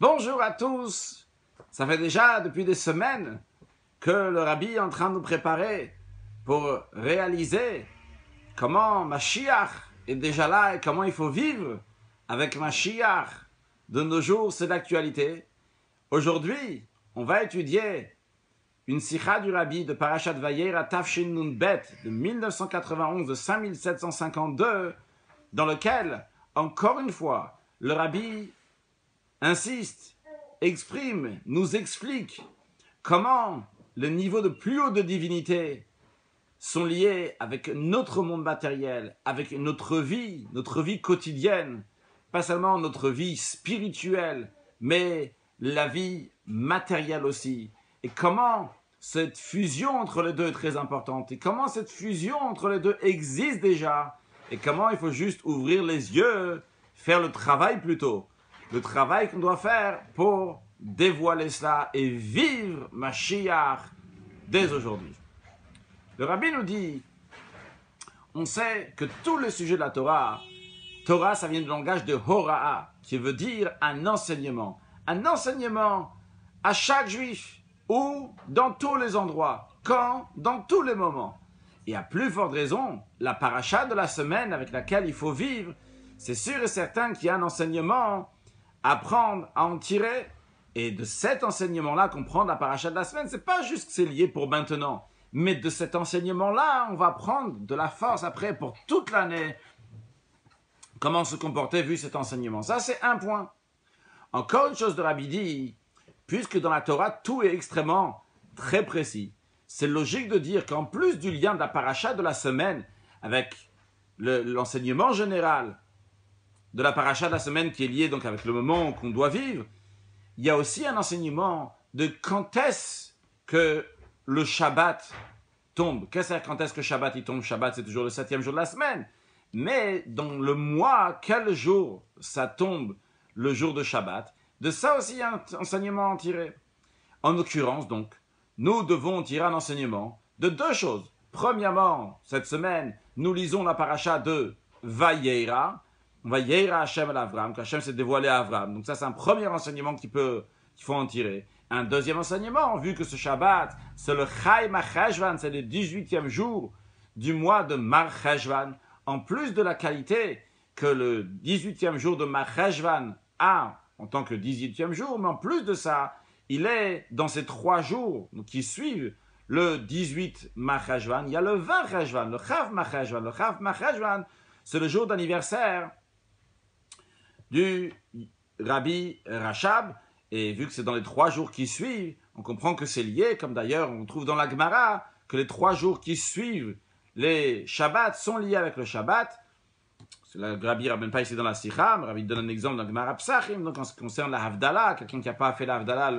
Bonjour à tous. Ça fait déjà depuis des semaines que le Rabbi est en train de nous préparer pour réaliser comment Mashiach est déjà là et comment il faut vivre avec Mashiach. De nos jours, c'est d'actualité. Aujourd'hui, on va étudier une sikha du Rabbi de Parashat Vayera Tafshin Nun Bet de 1991 de 5752, dans lequel, encore une fois, le Rabbi insiste, exprime, nous explique comment les niveaux de plus haut de divinité sont liés avec notre monde matériel, avec notre vie quotidienne, pas seulement notre vie spirituelle, mais la vie matérielle aussi. Et comment cette fusion entre les deux est très importante, et comment cette fusion entre les deux existe déjà, et comment il faut juste ouvrir les yeux, faire le travail plutôt. Le travail qu'on doit faire pour dévoiler cela et vivre Mashiach dès aujourd'hui. Le Rabbi nous dit, on sait que tous les sujets de la Torah, Torah ça vient du langage de Hora'a, qui veut dire un enseignement à chaque juif, ou dans tous les endroits, quand, dans tous les moments. Et à plus forte raison, la paracha de la semaine avec laquelle il faut vivre, c'est sûr et certain qu'il y a un enseignement à prendre, à en tirer. Et de cet enseignement-là qu'on prend de la paracha de la semaine, c'est pas juste que c'est lié pour maintenant, mais de cet enseignement-là, on va prendre de la force après pour toute l'année. Comment se comporter vu cet enseignement. Ça, c'est un point. Encore une chose de Rabbi dit, puisque dans la Torah, tout est extrêmement très précis, c'est logique de dire qu'en plus du lien de la paracha de la semaine avec l'enseignement général de la paracha de la semaine qui est lié donc avec le moment qu'on doit vivre, il y a aussi un enseignement de quand est-ce que le Shabbat tombe. Qu'est-ce que quand est-ce que Shabbat il tombe? Shabbat, c'est toujours le 7e jour de la semaine. Mais dans le mois, quel jour ça tombe le jour de Shabbat? De ça aussi, il y a un enseignement à en tirer. En l'occurrence, donc, nous devons tirer un enseignement de deux choses. Premièrement, cette semaine, nous lisons la paracha de Vayera. Vayera Hashem à Avram, qu'Hashem s'est dévoilé à Avram. Donc ça, c'est un premier enseignement qu'il faut en tirer. Un deuxième enseignement, vu que ce Shabbat, c'est le Chai Macheshvan, c'est le 18e jour du mois de Marcheshvan, en plus de la qualité que le 18e jour de Marcheshvan a en tant que 18e jour, mais en plus de ça, il est dans ces 3 jours qui suivent le 18 Marcheshvan, il y a le 20 Cheshvan, le Chav Marcheshvan. Le Chav Marcheshvan, c'est le jour d'anniversaire du Rabbi Rachab, et vu que c'est dans les 3 jours qui suivent, on comprend que c'est lié, comme d'ailleurs on trouve dans la Gemara, que les 3 jours qui suivent les Shabbats sont liés avec le Shabbat. Le Rabbi ne ramène pas ici dans la Sikha, mais Rabbi donne un exemple dans la Gemara Psachim, donc en ce qui concerne la Havdalah, quelqu'un qui n'a pas fait la Havdalah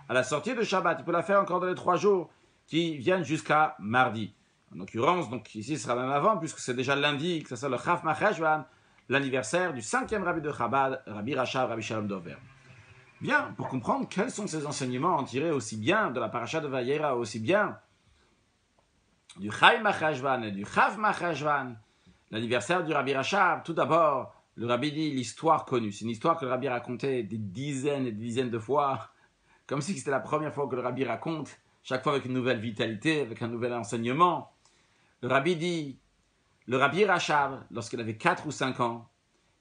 à la sortie de Shabbat, il peut la faire encore dans les 3 jours qui viennent jusqu'à mardi. En l'occurrence, donc ici ce sera même avant, puisque c'est déjà lundi, que ça soit le Chaf Macheshvan, l'anniversaire du 5e Rabbi de Chabad, Rabbi Rachab, Rabbi Shalom Dover. Bien, pour comprendre quels sont ces enseignements en tirés aussi bien de la paracha de Vayera, aussi bien du Chai Macheshvan et du Chav Macheshvan, l'anniversaire du Rabbi Rachab, tout d'abord, le Rabbi dit l'histoire connue. C'est une histoire que le Rabbi racontait des dizaines et des dizaines de fois, comme si c'était la première fois que le Rabbi raconte, chaque fois avec une nouvelle vitalité, avec un nouvel enseignement. Le Rabbi dit, le Rabbi Rachab, lorsqu'il avait 4 ou 5 ans,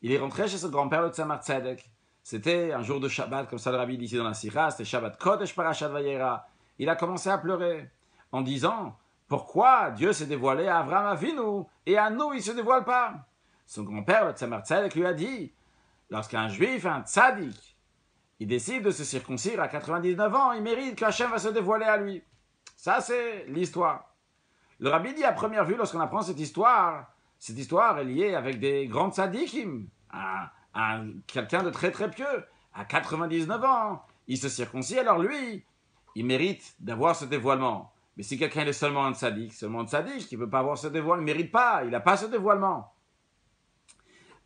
il est rentré chez son grand-père, le Tzemar Tzedek. C'était un jour de Shabbat, comme ça le Rabbi dit ici dans la Sikha, c'était Shabbat Kodesh Parashat Vayera. Il a commencé à pleurer en disant, pourquoi Dieu s'est dévoilé à Avraham Avinu et à nous il ne se dévoile pas? Son grand-père, le Tzemar Tzedek, lui a dit, lorsqu'un juif, un tzaddik, il décide de se circoncire à 99 ans, il mérite qu'Hachem va se dévoiler à lui. Ça, c'est l'histoire. Le Rabbi dit à première vue, lorsqu'on apprend cette histoire est liée avec des grands tzaddikim, quelqu'un de très très pieux, à 99 ans, il se circoncie, alors lui, il mérite d'avoir ce dévoilement. Mais si quelqu'un est seulement un tzaddik qui ne peut pas avoir ce dévoilement, il ne mérite pas, il n'a pas ce dévoilement.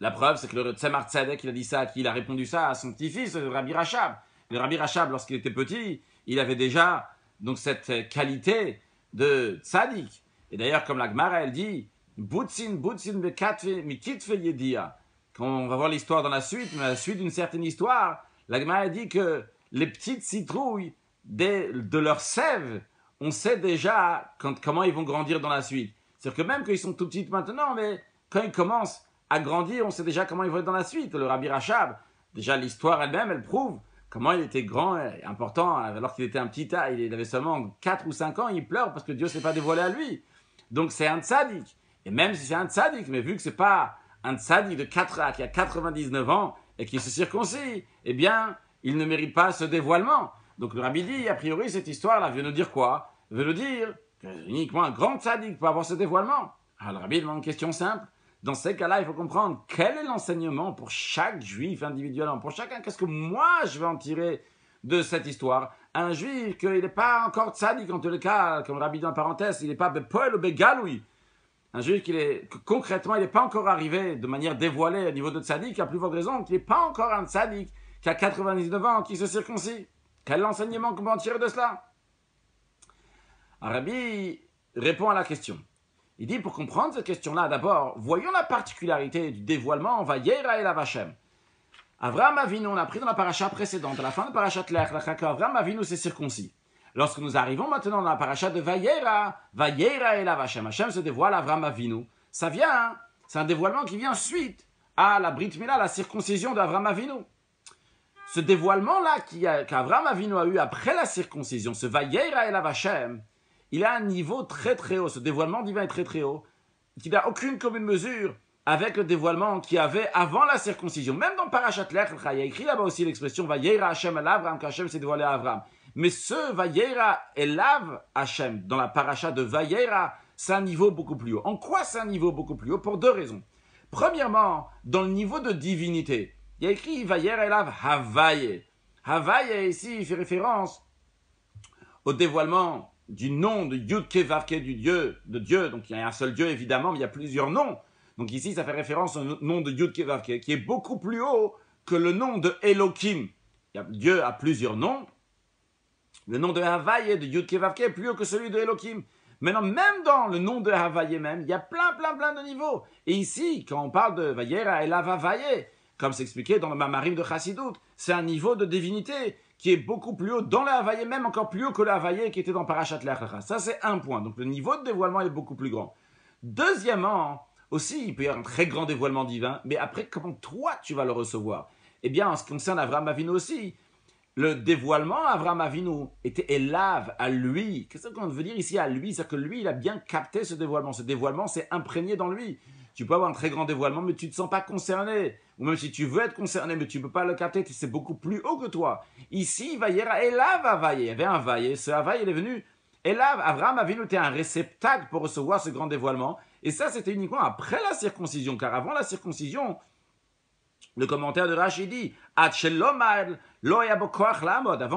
La preuve, c'est que le Tzemar Tzedek, il a dit ça, qu'il a répondu ça à son petit-fils, le Rabbi Rachab. Le Rabbi Rachab, lorsqu'il était petit, il avait déjà donc cette qualité de tzaddik. Et d'ailleurs, comme la Gemara, elle dit, Butzin mikitfe yedia. Quand on va voir l'histoire dans la suite, mais à la suite d'une certaine histoire, La Gemara dit que les petites citrouilles de leur sève, on sait déjà comment ils vont grandir dans la suite. C'est-à-dire que même qu'ils sont tout petits maintenant, mais quand ils commencent à grandir, on sait déjà comment ils vont être dans la suite. Le Rabbi Rachab, déjà l'histoire elle-même, elle prouve comment il était grand et important, alors qu'il était un petit tas, il avait seulement 4 ou 5 ans, il pleure parce que Dieu ne s'est pas dévoilé à lui. Donc c'est un tzaddik. Et même si c'est un tzaddik, mais vu que ce n'est pas un tzaddik qui a 99 ans et qui se circoncis, eh bien, il ne mérite pas ce dévoilement. Donc le Rabbi dit, a priori, cette histoire-là veut nous dire quoi? Veut nous dire que uniquement un grand tzaddik peut avoir ce dévoilement. Alors le Rabbi demande une question simple. Dans ces cas-là, il faut comprendre quel est l'enseignement pour chaque juif individuellement, pour chacun. Qu'est-ce que moi, je vais en tirer de cette histoire? Un juif, qu'il n'est pas encore tzaddik, en tous les cas, comme Rabbi dit en parenthèse, il n'est pas bepoel ou begaloui. Un juif concrètement, il n'est pas encore arrivé de manière dévoilée au niveau de tzaddik, à plus forte raison qu'il n'est pas encore un tzaddik qui a 99 ans, qui se circoncis. Quel est l'enseignement qu'on peut en tirer de cela? Rabbi répond à la question. Il dit, pour comprendre cette question-là, d'abord, voyons la particularité du dévoilement Vayera Elav Hashem. Avraham Avinu, on a pris dans la paracha précédente, à la fin de parachat Lech Lecha, Avraham Avinu s'est circoncis. Lorsque nous arrivons maintenant dans la paracha de Vayera Elav Hashem, Hashem se dévoile à Avraham Avinu. Ça vient, c'est un dévoilement qui vient suite à la Brit Mila, la circoncision d'Avraham Avinu. Ce dévoilement-là qu'Avraham Avinu a eu après la circoncision, ce Vayera Elav Hashem, il a un niveau très très haut, ce dévoilement divin est très très haut, qui n'a aucune commune mesure avec le dévoilement qu'il y avait avant la circoncision. Même dans Parashat Lech Lecha, il y a écrit là-bas aussi l'expression Vayera Hashem el Avram, qu'Hashem s'est dévoilé à Avram. Mais ce Vayera Elav Hashem, dans la paracha de Vayera, c'est un niveau beaucoup plus haut. En quoi c'est un niveau beaucoup plus haut? Pour deux raisons. Premièrement, dans le niveau de divinité, il y a écrit Vayera Elav Havaye. Havaye, ici, il fait référence au dévoilement du nom de Yud-Ke Vav-Ke de Dieu. Donc il y a un seul Dieu évidemment, mais il y a plusieurs noms. Donc ici ça fait référence au nom de Yud-Ke Vav-Ke qui est beaucoup plus haut que le nom de Elohim. Dieu a plusieurs noms. Le nom de Havaye de Yud-Ke Vav-Ke est plus haut que celui de Elohim. Maintenant, même dans le nom de Havaye même, il y a plein de niveaux. Et ici, quand on parle de Vayera Elav Havaye, comme c'est expliqué dans le Mamarim de Chassidut, c'est un niveau de divinité qui est beaucoup plus haut dans le Havaye, même encore plus haut que le Havaye qui était dans Parashat Lech Lecha. Ça, c'est un point. Donc, le niveau de dévoilement est beaucoup plus grand. Deuxièmement, aussi, il peut y avoir un très grand dévoilement divin, mais après, comment toi, tu vas le recevoir? Eh bien, en ce qui concerne Avraham Avinu aussi, le dévoilement Avraham Avinu était élave à lui. Qu'est-ce qu'on veut dire ici à lui? C'est-à-dire que lui, il a bien capté ce dévoilement. Ce dévoilement s'est imprégné dans lui. Tu peux avoir un très grand dévoilement, mais tu ne te sens pas concerné. Ou même si tu veux être concerné, mais tu ne peux pas le capter, c'est beaucoup plus haut que toi. Ici, Vayera Elav Havaye. Il y avait un Havaye. Ce Havaye, il est venu. Elav, Avraham Avinu était un réceptacle pour recevoir ce grand dévoilement. Et ça, c'était uniquement après la circoncision. Car avant la circoncision, le commentaire de Rashi dit avant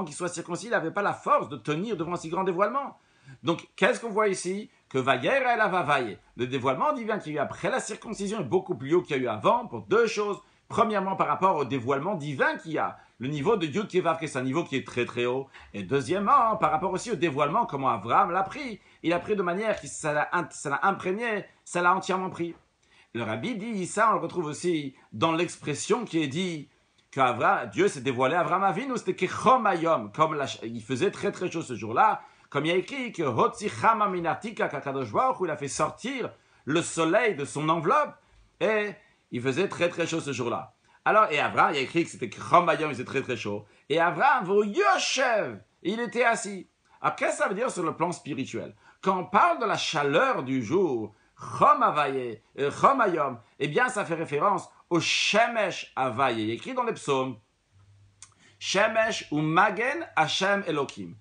qu'il soit circoncis, il n'avait pas la force de tenir devant un si grand dévoilement. Donc, qu'est-ce qu'on voit ici? Que Vayera Elav Havaye, le dévoilement divin qu'il y a eu après la circoncision est beaucoup plus haut qu'il y a eu avant pour deux choses. Premièrement, par rapport au dévoilement divin qu'il y a, le niveau de Yud-Ke Vav-Ke, c'est un niveau qui est très très haut. Et deuxièmement, par rapport aussi au dévoilement, comment Avraham l'a pris. Il a pris de manière que ça l'a imprégné, ça l'a entièrement pris. Le Rabbi dit ça, on le retrouve aussi dans l'expression qui est dit que Dieu s'est dévoilé à Avraham Avinu, c'était Kechom Hayom, comme il faisait très très chaud ce jour-là. Comme il y a écrit que Hotzi Chama Minatika Kakadosh Baruch Hu, il a fait sortir le soleil de son enveloppe et il faisait très très chaud ce jour-là. Alors, et Avraham, il y a écrit que c'était Chromayom, il faisait très très chaud. Et Avraham, Yoshev, il était assis. Alors, qu'est-ce que ça veut dire sur le plan spirituel? Quand on parle de la chaleur du jour, Chomayom, eh bien, ça fait référence au Shemesh Havaye. Il est écrit dans les psaumes, Shemesh ou Magen Hashem Elohim.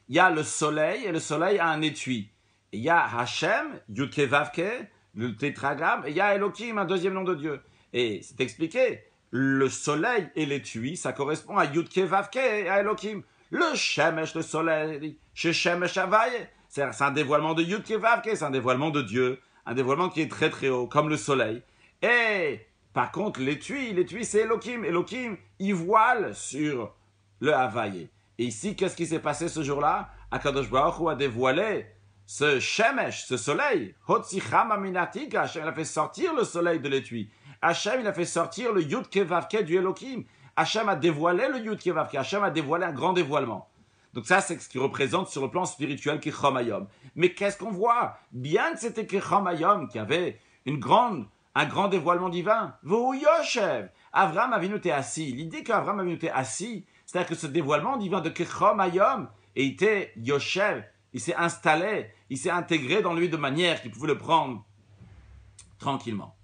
Il y a le soleil, et le soleil a un étui. Et il y a Hashem, Yud-Ke Vav-Ke, le tétragramme, et il y a Elohim, un deuxième nom de Dieu. Et c'est expliqué, le soleil et l'étui, ça correspond à Yud-Ke Vav-Ke et à Elohim. Le Shemesh, le soleil, chez Shemesh Havaye, c'est un dévoilement de Yud-Ke Vav-Ke, c'est un dévoilement de Dieu, un dévoilement qui est très très haut, comme le soleil. Et par contre, l'étui c'est Elohim. Elohim, il voile sur le Havaye. Et ici, qu'est-ce qui s'est passé ce jour-là? Akadosh Baruch Hu a dévoilé ce Shemesh, ce soleil. Hotzi Chama Minatika, Hashem, il a fait sortir le soleil de l'étui. Hashem, il a fait sortir le Yud-Ke Vav-Ke du Elohim. Hachem a dévoilé le Yud Kevav, Hachem a dévoilé un grand dévoilement. Donc ça, c'est ce qui représente sur le plan spirituel Kechom Hayom. Mais qu'est-ce qu'on voit? Bien que c'était Kechom Hayom qui avait un grand dévoilement divin. Vou Yoshev. Avraham Avinu était assis. L'idée qu'Avraham Avinu était assis, c'est-à-dire que ce dévoilement divin de Kechom Hayom était Yoshev. Il s'est installé, il s'est intégré dans lui de manière qu'il pouvait le prendre tranquillement.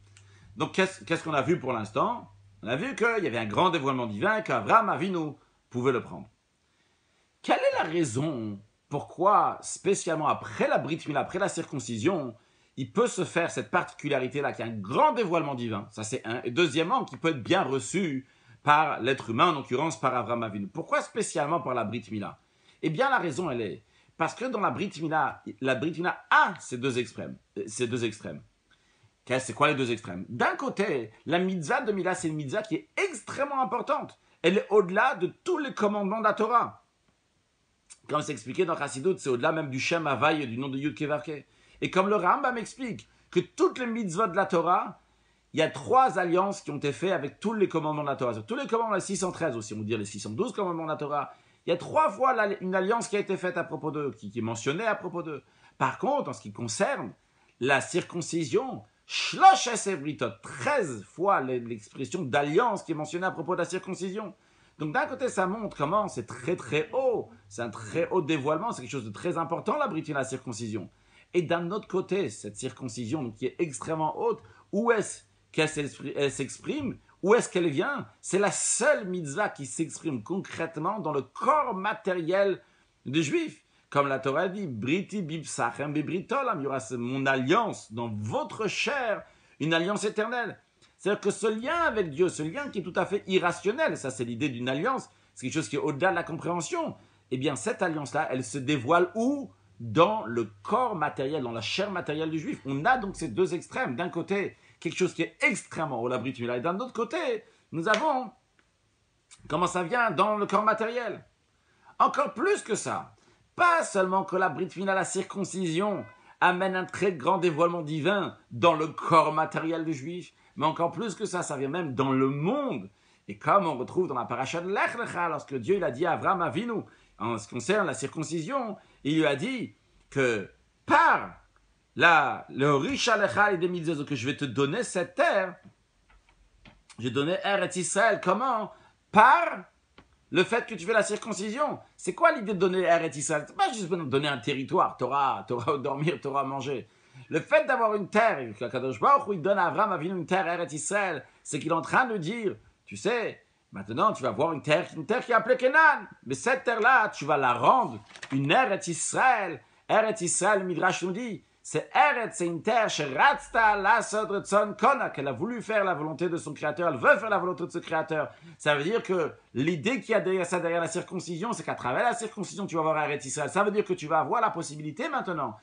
Donc qu'est-ce qu'on a vu pour l'instant? On a vu qu'il y avait un grand dévoilement divin, qu'Avraham Avinu pouvait le prendre. Quelle est la raison pourquoi, spécialement après la Brit Mila, après la circoncision, il peut se faire cette particularité-là, qu'il y a un grand dévoilement divin, ça c'est un, et deuxièmement, qui peut être bien reçu par l'être humain, en l'occurrence par Avraham Avinu. Pourquoi spécialement par la Brit Mila? Eh bien, la raison, elle est, parce que dans la Brit Mila a ces deux extrêmes. C'est quoi les deux extrêmes? D'un côté, la mitzvah de Mila, c'est une mitzvah qui est extrêmement importante. Elle est au-delà de tous les commandements de la Torah. Comme c'est expliqué dans Chassidut, c'est au-delà même du Shem Havaï et du nom de Yud Kei Vav Kei. Et comme le Rambam explique que toutes les mitzvot de la Torah, il y a 3 alliances qui ont été faites avec tous les commandements de la Torah. Tous les commandements, les 613 aussi, on va dire les 612 commandements de la Torah. Il y a 3 fois une alliance qui a été faite à propos d'eux, qui est mentionnée à propos d'eux. Par contre, en ce qui concerne la circoncision, Shlosh Britot, 13 fois l'expression d'alliance qui est mentionnée à propos de la circoncision. Donc d'un côté, ça montre comment c'est très très haut, c'est un très haut dévoilement, c'est quelque chose de très important la Brit Mila, la circoncision. Et d'un autre côté, cette circoncision donc, qui est extrêmement haute, où est-ce qu'elle s'exprime? Où est-ce qu'elle vient? C'est la seule mitzvah qui s'exprime concrètement dans le corps matériel des Juifs. Comme la Torah dit, Briti bibsachem bebritolam, il y aura mon alliance dans votre chair, une alliance éternelle. C'est-à-dire que ce lien avec Dieu, ce lien qui est tout à fait irrationnel, ça c'est l'idée d'une alliance, c'est quelque chose qui est au-delà de la compréhension, eh bien cette alliance-là, elle se dévoile où? Dans le corps matériel, dans la chair matérielle du Juif. On a donc ces deux extrêmes. D'un côté, quelque chose qui est extrêmement haut, la Brit Mila, et d'un autre côté, nous avons comment ça vient dans le corps matériel. Encore plus que ça, pas seulement que la Brit Mila, la circoncision, amène un très grand dévoilement divin dans le corps matériel du Juif, mais encore plus que ça vient même dans le monde. Et comme on retrouve dans la paracha de Lech Lecha, lorsque Dieu il a dit à Avraham Avinu, en ce qui concerne la circoncision, il lui a dit que par le Risha Lecha et des mitzvot que je vais te donner cette terre, j'ai donné Eretz Israël. Comment? Par le fait que tu fais la circoncision. C'est quoi l'idée de donner Eretz Israël? C'est pas juste donner un territoire, Torah dormir, Torah manger. Le fait d'avoir une terre, Kadosh Baruch Hu, il donne à Avraham Avinu une terre Eretz Israël, c'est qu'il est en train de dire, tu sais, maintenant tu vas avoir une terre qui est appelée Kenan, mais cette terre-là, tu vas la rendre une Eretz Israël. Eretz Israël, le Midrash nous dit, c'est Eretz, c'est une terre, Sheratzta Lasod Retzon Kona, qu'elle a voulu faire la volonté de son créateur, elle veut faire la volonté de son créateur. Ça veut dire que l'idée qu'il y a derrière la circoncision, c'est qu'à travers la circoncision, tu vas avoir Eretz Israël. Ça veut dire que tu vas avoir la possibilité maintenant,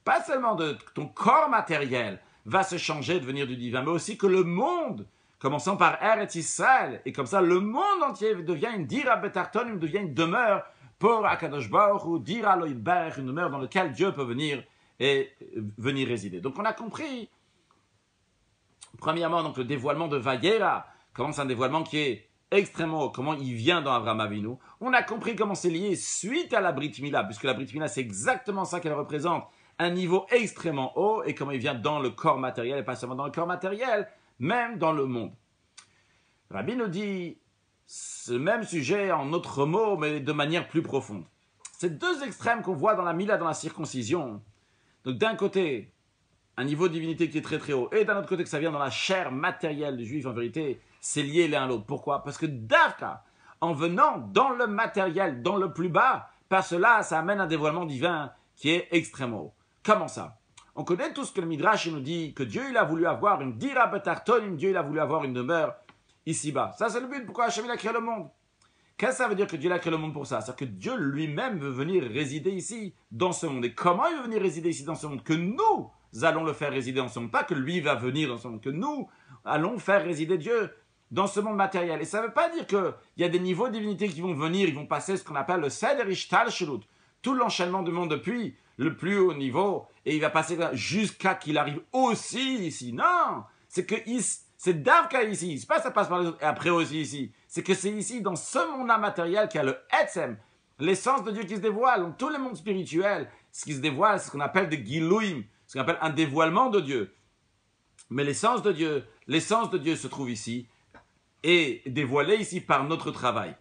pas seulement de ton corps matériel va se changer, devenir du divin, mais aussi que le monde, commençant par Eretz Israël, et comme ça, le monde entier devient une dira betarton, devient une demeure pour Akadosh Baruch Hu, dira lo yitbarech, une demeure dans laquelle Dieu peut venir résider. Donc on a compris, premièrement, donc le dévoilement de Vayera, comment c'est un dévoilement qui est extrêmement haut, comment il vient dans Avraham Avinu. On a compris comment c'est lié suite à la Brit Mila, puisque la Brit Mila, c'est exactement ça qu'elle représente, un niveau extrêmement haut, et comment il vient dans le corps matériel, et pas seulement dans le corps matériel, même dans le monde. Rabbi nous dit ce même sujet en autres mots, mais de manière plus profonde. Ces deux extrêmes qu'on voit dans la Mila, dans la circoncision, donc d'un côté, un niveau de divinité qui est très très haut, et d'un autre côté que ça vient dans la chair matérielle du Juif, en vérité, c'est lié l'un à l'autre. Pourquoi? Parce que Davka, en venant dans le matériel, dans le plus bas, par cela, ça amène un dévoilement divin qui est extrêmement haut. Comment ça? On connaît tout ce que le Midrash nous dit, que Dieu il a voulu avoir une dira betartonim, Dieu il a voulu avoir une demeure ici-bas. Ça c'est le but, pourquoi Hachem il a créé le monde. Qu'est-ce que ça veut dire que Dieu a créé le monde pour ça? C'est-à-dire que Dieu lui-même veut venir résider ici, dans ce monde. Et comment il veut venir résider ici, dans ce monde? Que nous allons le faire résider dans ce monde. Pas que lui va venir dans ce monde, que nous allons faire résider Dieu dans ce monde matériel. Et ça ne veut pas dire qu'il y a des niveaux de divinité qui vont venir, ils vont passer ce qu'on appelle le Seder Ishtal Shelut. Tout l'enchaînement du monde depuis le plus haut niveau, et il va passer jusqu'à qu'il arrive aussi ici. Non, c'est C'est Davka ici. C'est pas ça passe par les autres et après aussi ici. C'est que c'est ici, dans ce monde-là matériel, qu'il y a le Etzem, l'essence de Dieu qui se dévoile. Dans tous les mondes spirituels, ce qui se dévoile, c'est ce qu'on appelle des Gilouim, ce qu'on appelle un dévoilement de Dieu. Mais l'essence de Dieu se trouve ici et dévoilée ici par notre travail.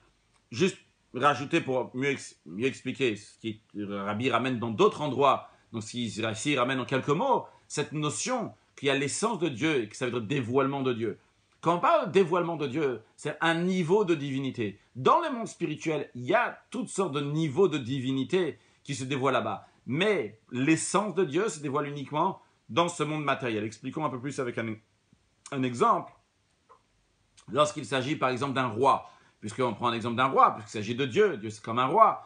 Juste rajouter pour mieux expliquer ce qui Rabbi ramène dans d'autres endroits, donc ici ramène en quelques mots, cette notion qu'il y a l'essence de Dieu et que ça veut dire dévoilement de Dieu. Quand on parle de dévoilement de Dieu, c'est un niveau de divinité. Dans le monde spirituel, il y a toutes sortes de niveaux de divinité qui se dévoilent là-bas. Mais l'essence de Dieu se dévoile uniquement dans ce monde matériel. Expliquons un peu plus avec un exemple. Lorsqu'il s'agit par exemple d'un roi, puisqu'on prend un exemple d'un roi, puisqu'il s'agit de Dieu, Dieu c'est comme un roi.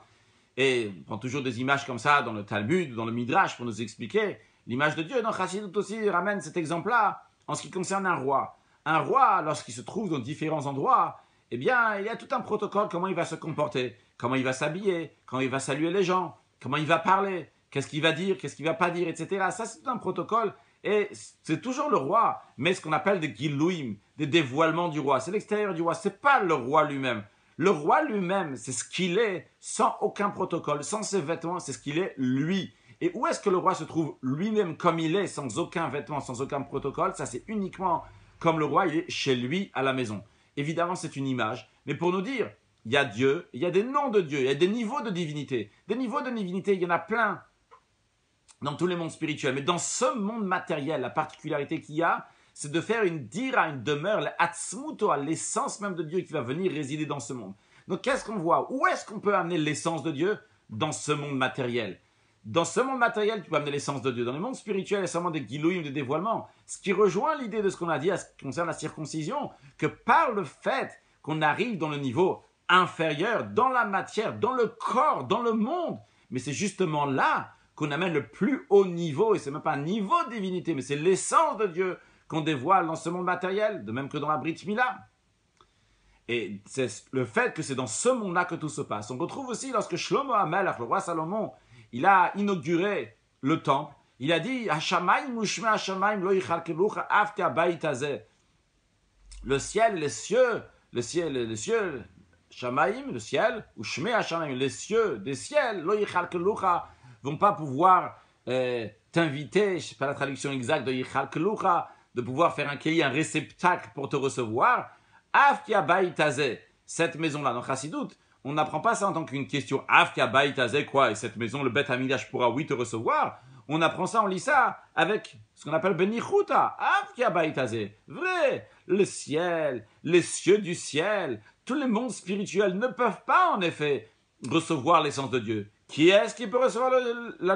Et on prend toujours des images comme ça dans le Talmud, dans le Midrash pour nous expliquer l'image de Dieu. Donc Chassidut aussi ramène cet exemple-là en ce qui concerne un roi. Un roi, lorsqu'il se trouve dans différents endroits, eh bien, il y a tout un protocole, comment il va se comporter, comment il va s'habiller, comment il va saluer les gens, comment il va parler, qu'est-ce qu'il va dire, qu'est-ce qu'il ne va pas dire, etc. Ça, c'est tout un protocole. Et c'est toujours le roi, mais ce qu'on appelle des gilouim, des dévoilements du roi. C'est l'extérieur du roi, c'est pas le roi lui-même. Le roi lui-même, c'est ce qu'il est, sans aucun protocole, sans ses vêtements, c'est ce qu'il est lui. Et où est-ce que le roi se trouve lui-même comme il est, sans aucun vêtement, sans aucun protocole? Ça, c'est uniquement comme le roi, il est chez lui à la maison. Évidemment, c'est une image, mais pour nous dire, il y a Dieu, il y a des noms de Dieu, il y a des niveaux de divinité. Des niveaux de divinité, il y en a plein dans tous les mondes spirituels. Mais dans ce monde matériel, la particularité qu'il y a, c'est de faire une dira, une demeure, l'atzmuto, à l'essence même de Dieu qui va venir résider dans ce monde. Donc qu'est-ce qu'on voit? Où est-ce qu'on peut amener l'essence de Dieu? Dans ce monde matériel. Dans ce monde matériel, tu peux amener l'essence de Dieu. Dans le monde spirituel, il y a seulement des gilouim, des dévoilements. Ce qui rejoint l'idée de ce qu'on a dit à ce qui concerne la circoncision, que par le fait qu'on arrive dans le niveau inférieur, dans la matière, dans le corps, dans le monde, mais c'est justement là qu'on amène le plus haut niveau, et c'est même pas un niveau de divinité, mais c'est l'essence de Dieu qu'on dévoile dans ce monde matériel, de même que dans la Brit Mila. Et c'est le fait que c'est dans ce monde-là que tout se passe. On retrouve aussi lorsque Shlomo HaMelech, le roi Salomon, il a inauguré le temple, il a dit Hashamayim ushme Hashamayim lo yichalkelucha afke habayit hazeh. Le ciel, les cieux, Shamaim, le ciel, ushme Hashamayim, les cieux des ciels, lo yichalkelucha, vont pas pouvoir t'inviter, je sais pas la traduction exacte de yichalkelucha, de pouvoir faire un réceptacle pour te recevoir. Afke habayit hazeh, cette maison-là, dans Chassidut, on n'apprend pas ça en tant qu'une question. Afka Baïtazé, quoi? Et cette maison, le Beth Hamikdash pourra, oui, te recevoir. On apprend ça, on lit ça avec ce qu'on appelle Benichuta. Afka Baïtazé. Vrai. Le ciel, les cieux du ciel, tous les mondes spirituels ne peuvent pas, en effet, recevoir l'essence de Dieu. Qui est-ce qui peut recevoir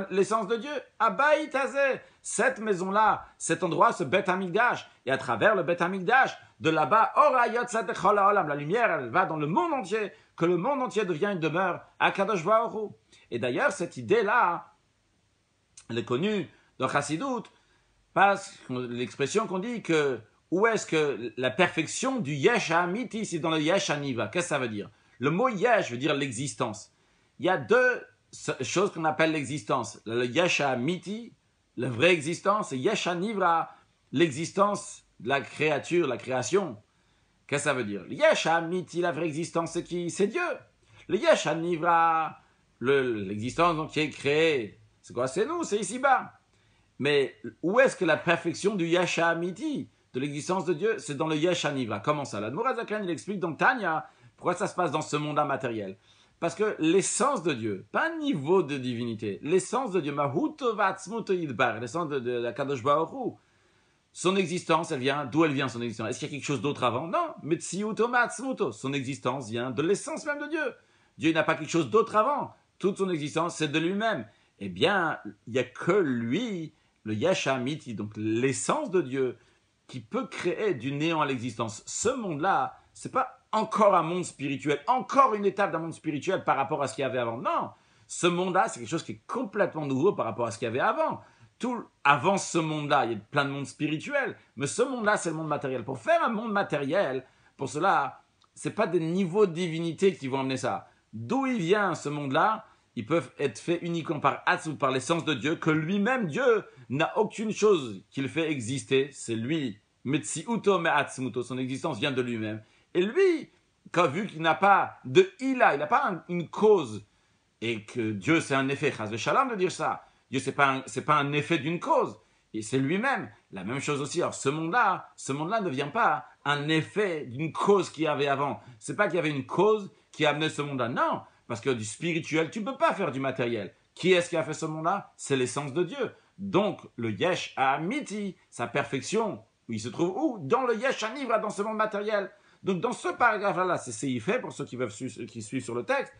l'essence de Dieu? Abaïtazé. Cette maison-là, cet endroit, ce Beth Hamikdash. Et à travers le Beth Hamikdash, de là-bas, Orayot Sadechol Haolam, la lumière, elle va dans le monde entier, que le monde entier devient une demeure à Kadosh Baruch Hu. Et d'ailleurs, cette idée-là, elle est connue dans Chassidut, parce que l'expression qu'on dit que où est-ce que la perfection du Yesh HaAmiti, c'est dans le Yesh HaNiva. Qu'est-ce que ça veut dire? Le mot Yesh veut dire l'existence. Il y a deux choses qu'on appelle l'existence. Le Yesh HaAmiti, la vraie existence, et Yesh HaNivra, l'existence de la créature, la création. Qu'est-ce que ça veut dire? Le Yesh HaAmiti, la vraie existence, c'est qui? C'est Dieu. Le Yesh HaNivra, l'existence donc qui est créée, c'est quoi? C'est nous, c'est ici-bas. Mais où est-ce que la perfection du Yesh HaAmiti, de l'existence de Dieu, c'est dans le Yesh HaNivra? Comment ça? L'Admor HaZaken, il explique dans Tanya pourquoi ça se passe dans ce monde matériel. Parce que l'essence de Dieu, pas un niveau de divinité, l'essence de Dieu, l'essence de la Kadosh Baruch Hu, son existence, elle vient, d'où elle vient son existence? Est-ce qu'il y a quelque chose d'autre avant? Non, son existence vient de l'essence même de Dieu. Dieu n'a pas quelque chose d'autre avant. Toute son existence, c'est de lui-même. Eh bien, il n'y a que lui, le Yesh HaAmiti, donc l'essence de Dieu, qui peut créer du néant à l'existence. Ce monde-là, c'est pas encore un monde spirituel, encore une étape d'un monde spirituel par rapport à ce qu'il y avait avant. Non, ce monde-là, c'est quelque chose qui est complètement nouveau par rapport à ce qu'il y avait avant. Avant ce monde-là, il y a plein de mondes spirituels, mais ce monde-là, c'est le monde matériel. Pour faire un monde matériel, pour cela, ce n'est pas des niveaux de divinité qui vont amener ça. D'où il vient ce monde-là? Ils peuvent être faits uniquement par Hatz ou par l'essence de Dieu, que lui-même, Dieu, n'a aucune chose qui le fait exister. C'est lui Metsiuto me'atzmuto, son existence vient de lui-même. Et lui, vu qu'il n'a pas de ila, il n'a pas une cause, et que Dieu c'est un effet, chas v'shalom de dire ça, Dieu c'est pas un effet d'une cause, et c'est lui-même. La même chose aussi, alors ce monde-là ne vient pas un effet d'une cause qu'il y avait avant. C'est pas qu'il y avait une cause qui a amené ce monde-là, non, parce que du spirituel, tu ne peux pas faire du matériel. Qui est-ce qui a fait ce monde-là? C'est l'essence de Dieu. Donc, le Yesh Amiti, sa perfection, il se trouve où? Dans le Yesh Anivra, dans ce monde matériel. Donc, dans ce paragraphe-là, c'est Seifé, pour ceux qui suivent sur le texte.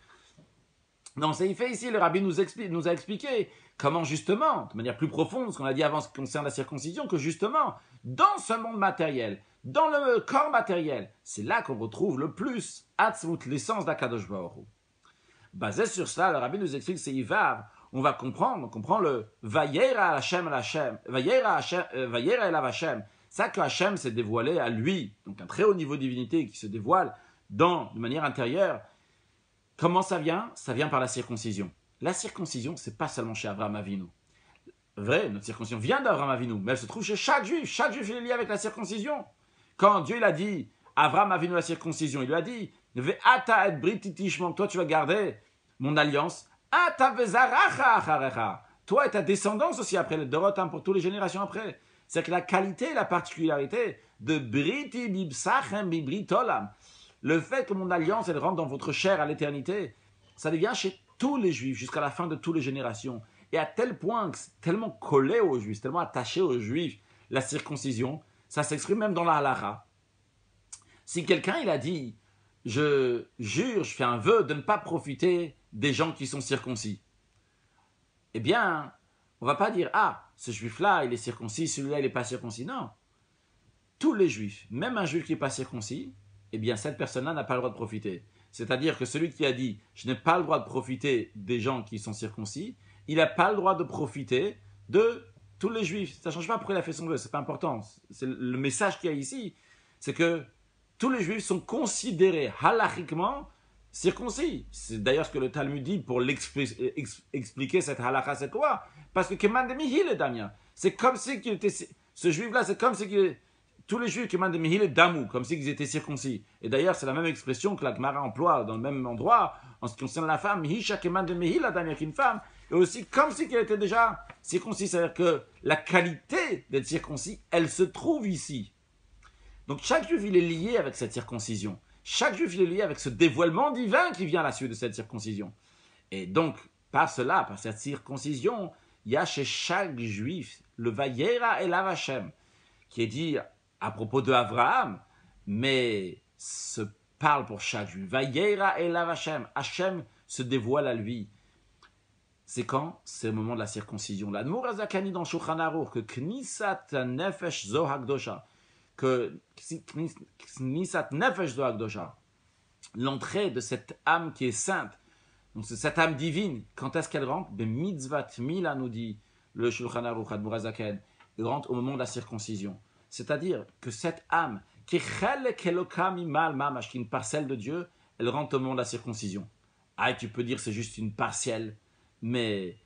Dans Seifé, ici, le Rabbi nous a expliqué comment, justement, de manière plus profonde, ce qu'on a dit avant, ce qui concerne la circoncision, que justement, dans ce monde matériel, dans le corps matériel, c'est là qu'on retrouve le plus Atzmut, l'essence d'Akadosh Baruch Hu. Basé sur cela, le Rabbi nous explique, c'est Ivar, on comprend le Vayera Hashem el Hashem, Vayera elav Hashem. Ça que Hashem s'est dévoilé à lui, donc un très haut niveau de divinité qui se dévoile de manière intérieure. Comment ça vient? Ça vient par la circoncision. La circoncision, c'est pas seulement chez Avraham Avinu. Vrai, notre circoncision vient d'Avraham Avinu, mais elle se trouve chez chaque juif. Chaque juif est lié avec la circoncision. Quand Dieu il a dit Avraham Avinu la circoncision, il lui a dit Ve'ata et brititishmon, toi tu vas garder mon alliance. Ata vezaracha acharecha. Toi et ta descendance aussi après, le Dorot, pour toutes les générations après. C'est que la qualité et la particularité de Briti bibsachem bibritolam, le fait que mon alliance elle rentre dans votre chair à l'éternité, ça devient chez tous les juifs jusqu'à la fin de toutes les générations. Et à tel point que c'est tellement collé aux juifs, tellement attaché aux juifs, la circoncision, ça s'exprime même dans la halakha. Si quelqu'un il a dit je jure, je fais un vœu de ne pas profiter des gens qui sont circoncis, eh bien, on ne va pas dire ah, ce juif-là il est circoncis, celui-là il n'est pas circoncis. Non. Tous les juifs, même un juif qui n'est pas circoncis, eh bien cette personne-là n'a pas le droit de profiter. C'est-à-dire que celui qui a dit je n'ai pas le droit de profiter des gens qui sont circoncis, il n'a pas le droit de profiter de tous les juifs. Ça ne change pas pourquoi il a fait son vœu, c'est pas important. C'est le message qu'il y a ici, c'est que tous les juifs sont considérés halachiquement circoncis. C'est d'ailleurs ce que le Talmud dit pour expliquer cette halakha, cette loi. Parce que Keman de Mihil est Damien. C'est comme si ce juif-là, c'est comme si tous les juifs Keman de Mihil est Damou, comme si ils étaient circoncis. Et d'ailleurs, c'est la même expression que la Gemara emploie dans le même endroit en ce qui concerne la femme. Hisha Keman de Mihil a Damien, qu'une femme. Et aussi comme si elle était déjà circoncis. C'est-à-dire que la qualité d'être circoncis, elle se trouve ici. Donc chaque juif, il est lié avec cette circoncision. Chaque juif, il est lié avec ce dévoilement divin qui vient à la suite de cette circoncision. Et donc, par cela, par cette circoncision, il y a chez chaque juif le Vayera elav Hashem, qui est dit à propos de Abraham, mais se parle pour chaque juif. Vayera elav Hashem. Hashem se dévoile à lui. C'est quand? C'est le moment de la circoncision. L'Admour HaZakani dans Shulchan Aruch, que Knisat Nefesh Zo HaKdosha, que Knisat Nefesh Zo HaKdosha, l'entrée de cette âme qui est sainte, donc c'est cette âme divine, quand est-ce qu'elle rentre? Ben mitzvat mila, nous dit le Shulchan Aruch Admour HaZaken, elle rentre au moment de la circoncision. C'est-à-dire que cette âme, qui est une parcelle de Dieu, elle rentre au moment de la circoncision. Ah, tu peux dire c'est juste une partielle, mais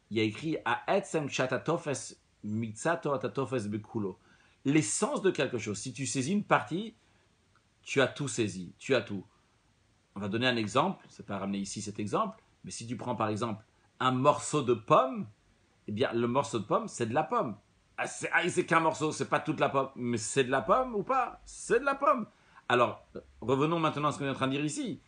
il y a écrit à Etzem Chatatofes Mitzato Atatofes Bekulo. L'essence de quelque chose. Si tu saisis une partie, tu as tout saisi, tu as tout. On va donner un exemple, c'est pas ramener ici cet exemple, mais si tu prends par exemple un morceau de pomme, eh bien le morceau de pomme, c'est de la pomme. C'est qu'un morceau, c'est pas toute la pomme, mais c'est de la pomme ou pas? C'est de la pomme. Alors, revenons maintenant à ce qu'on est en train de dire ici.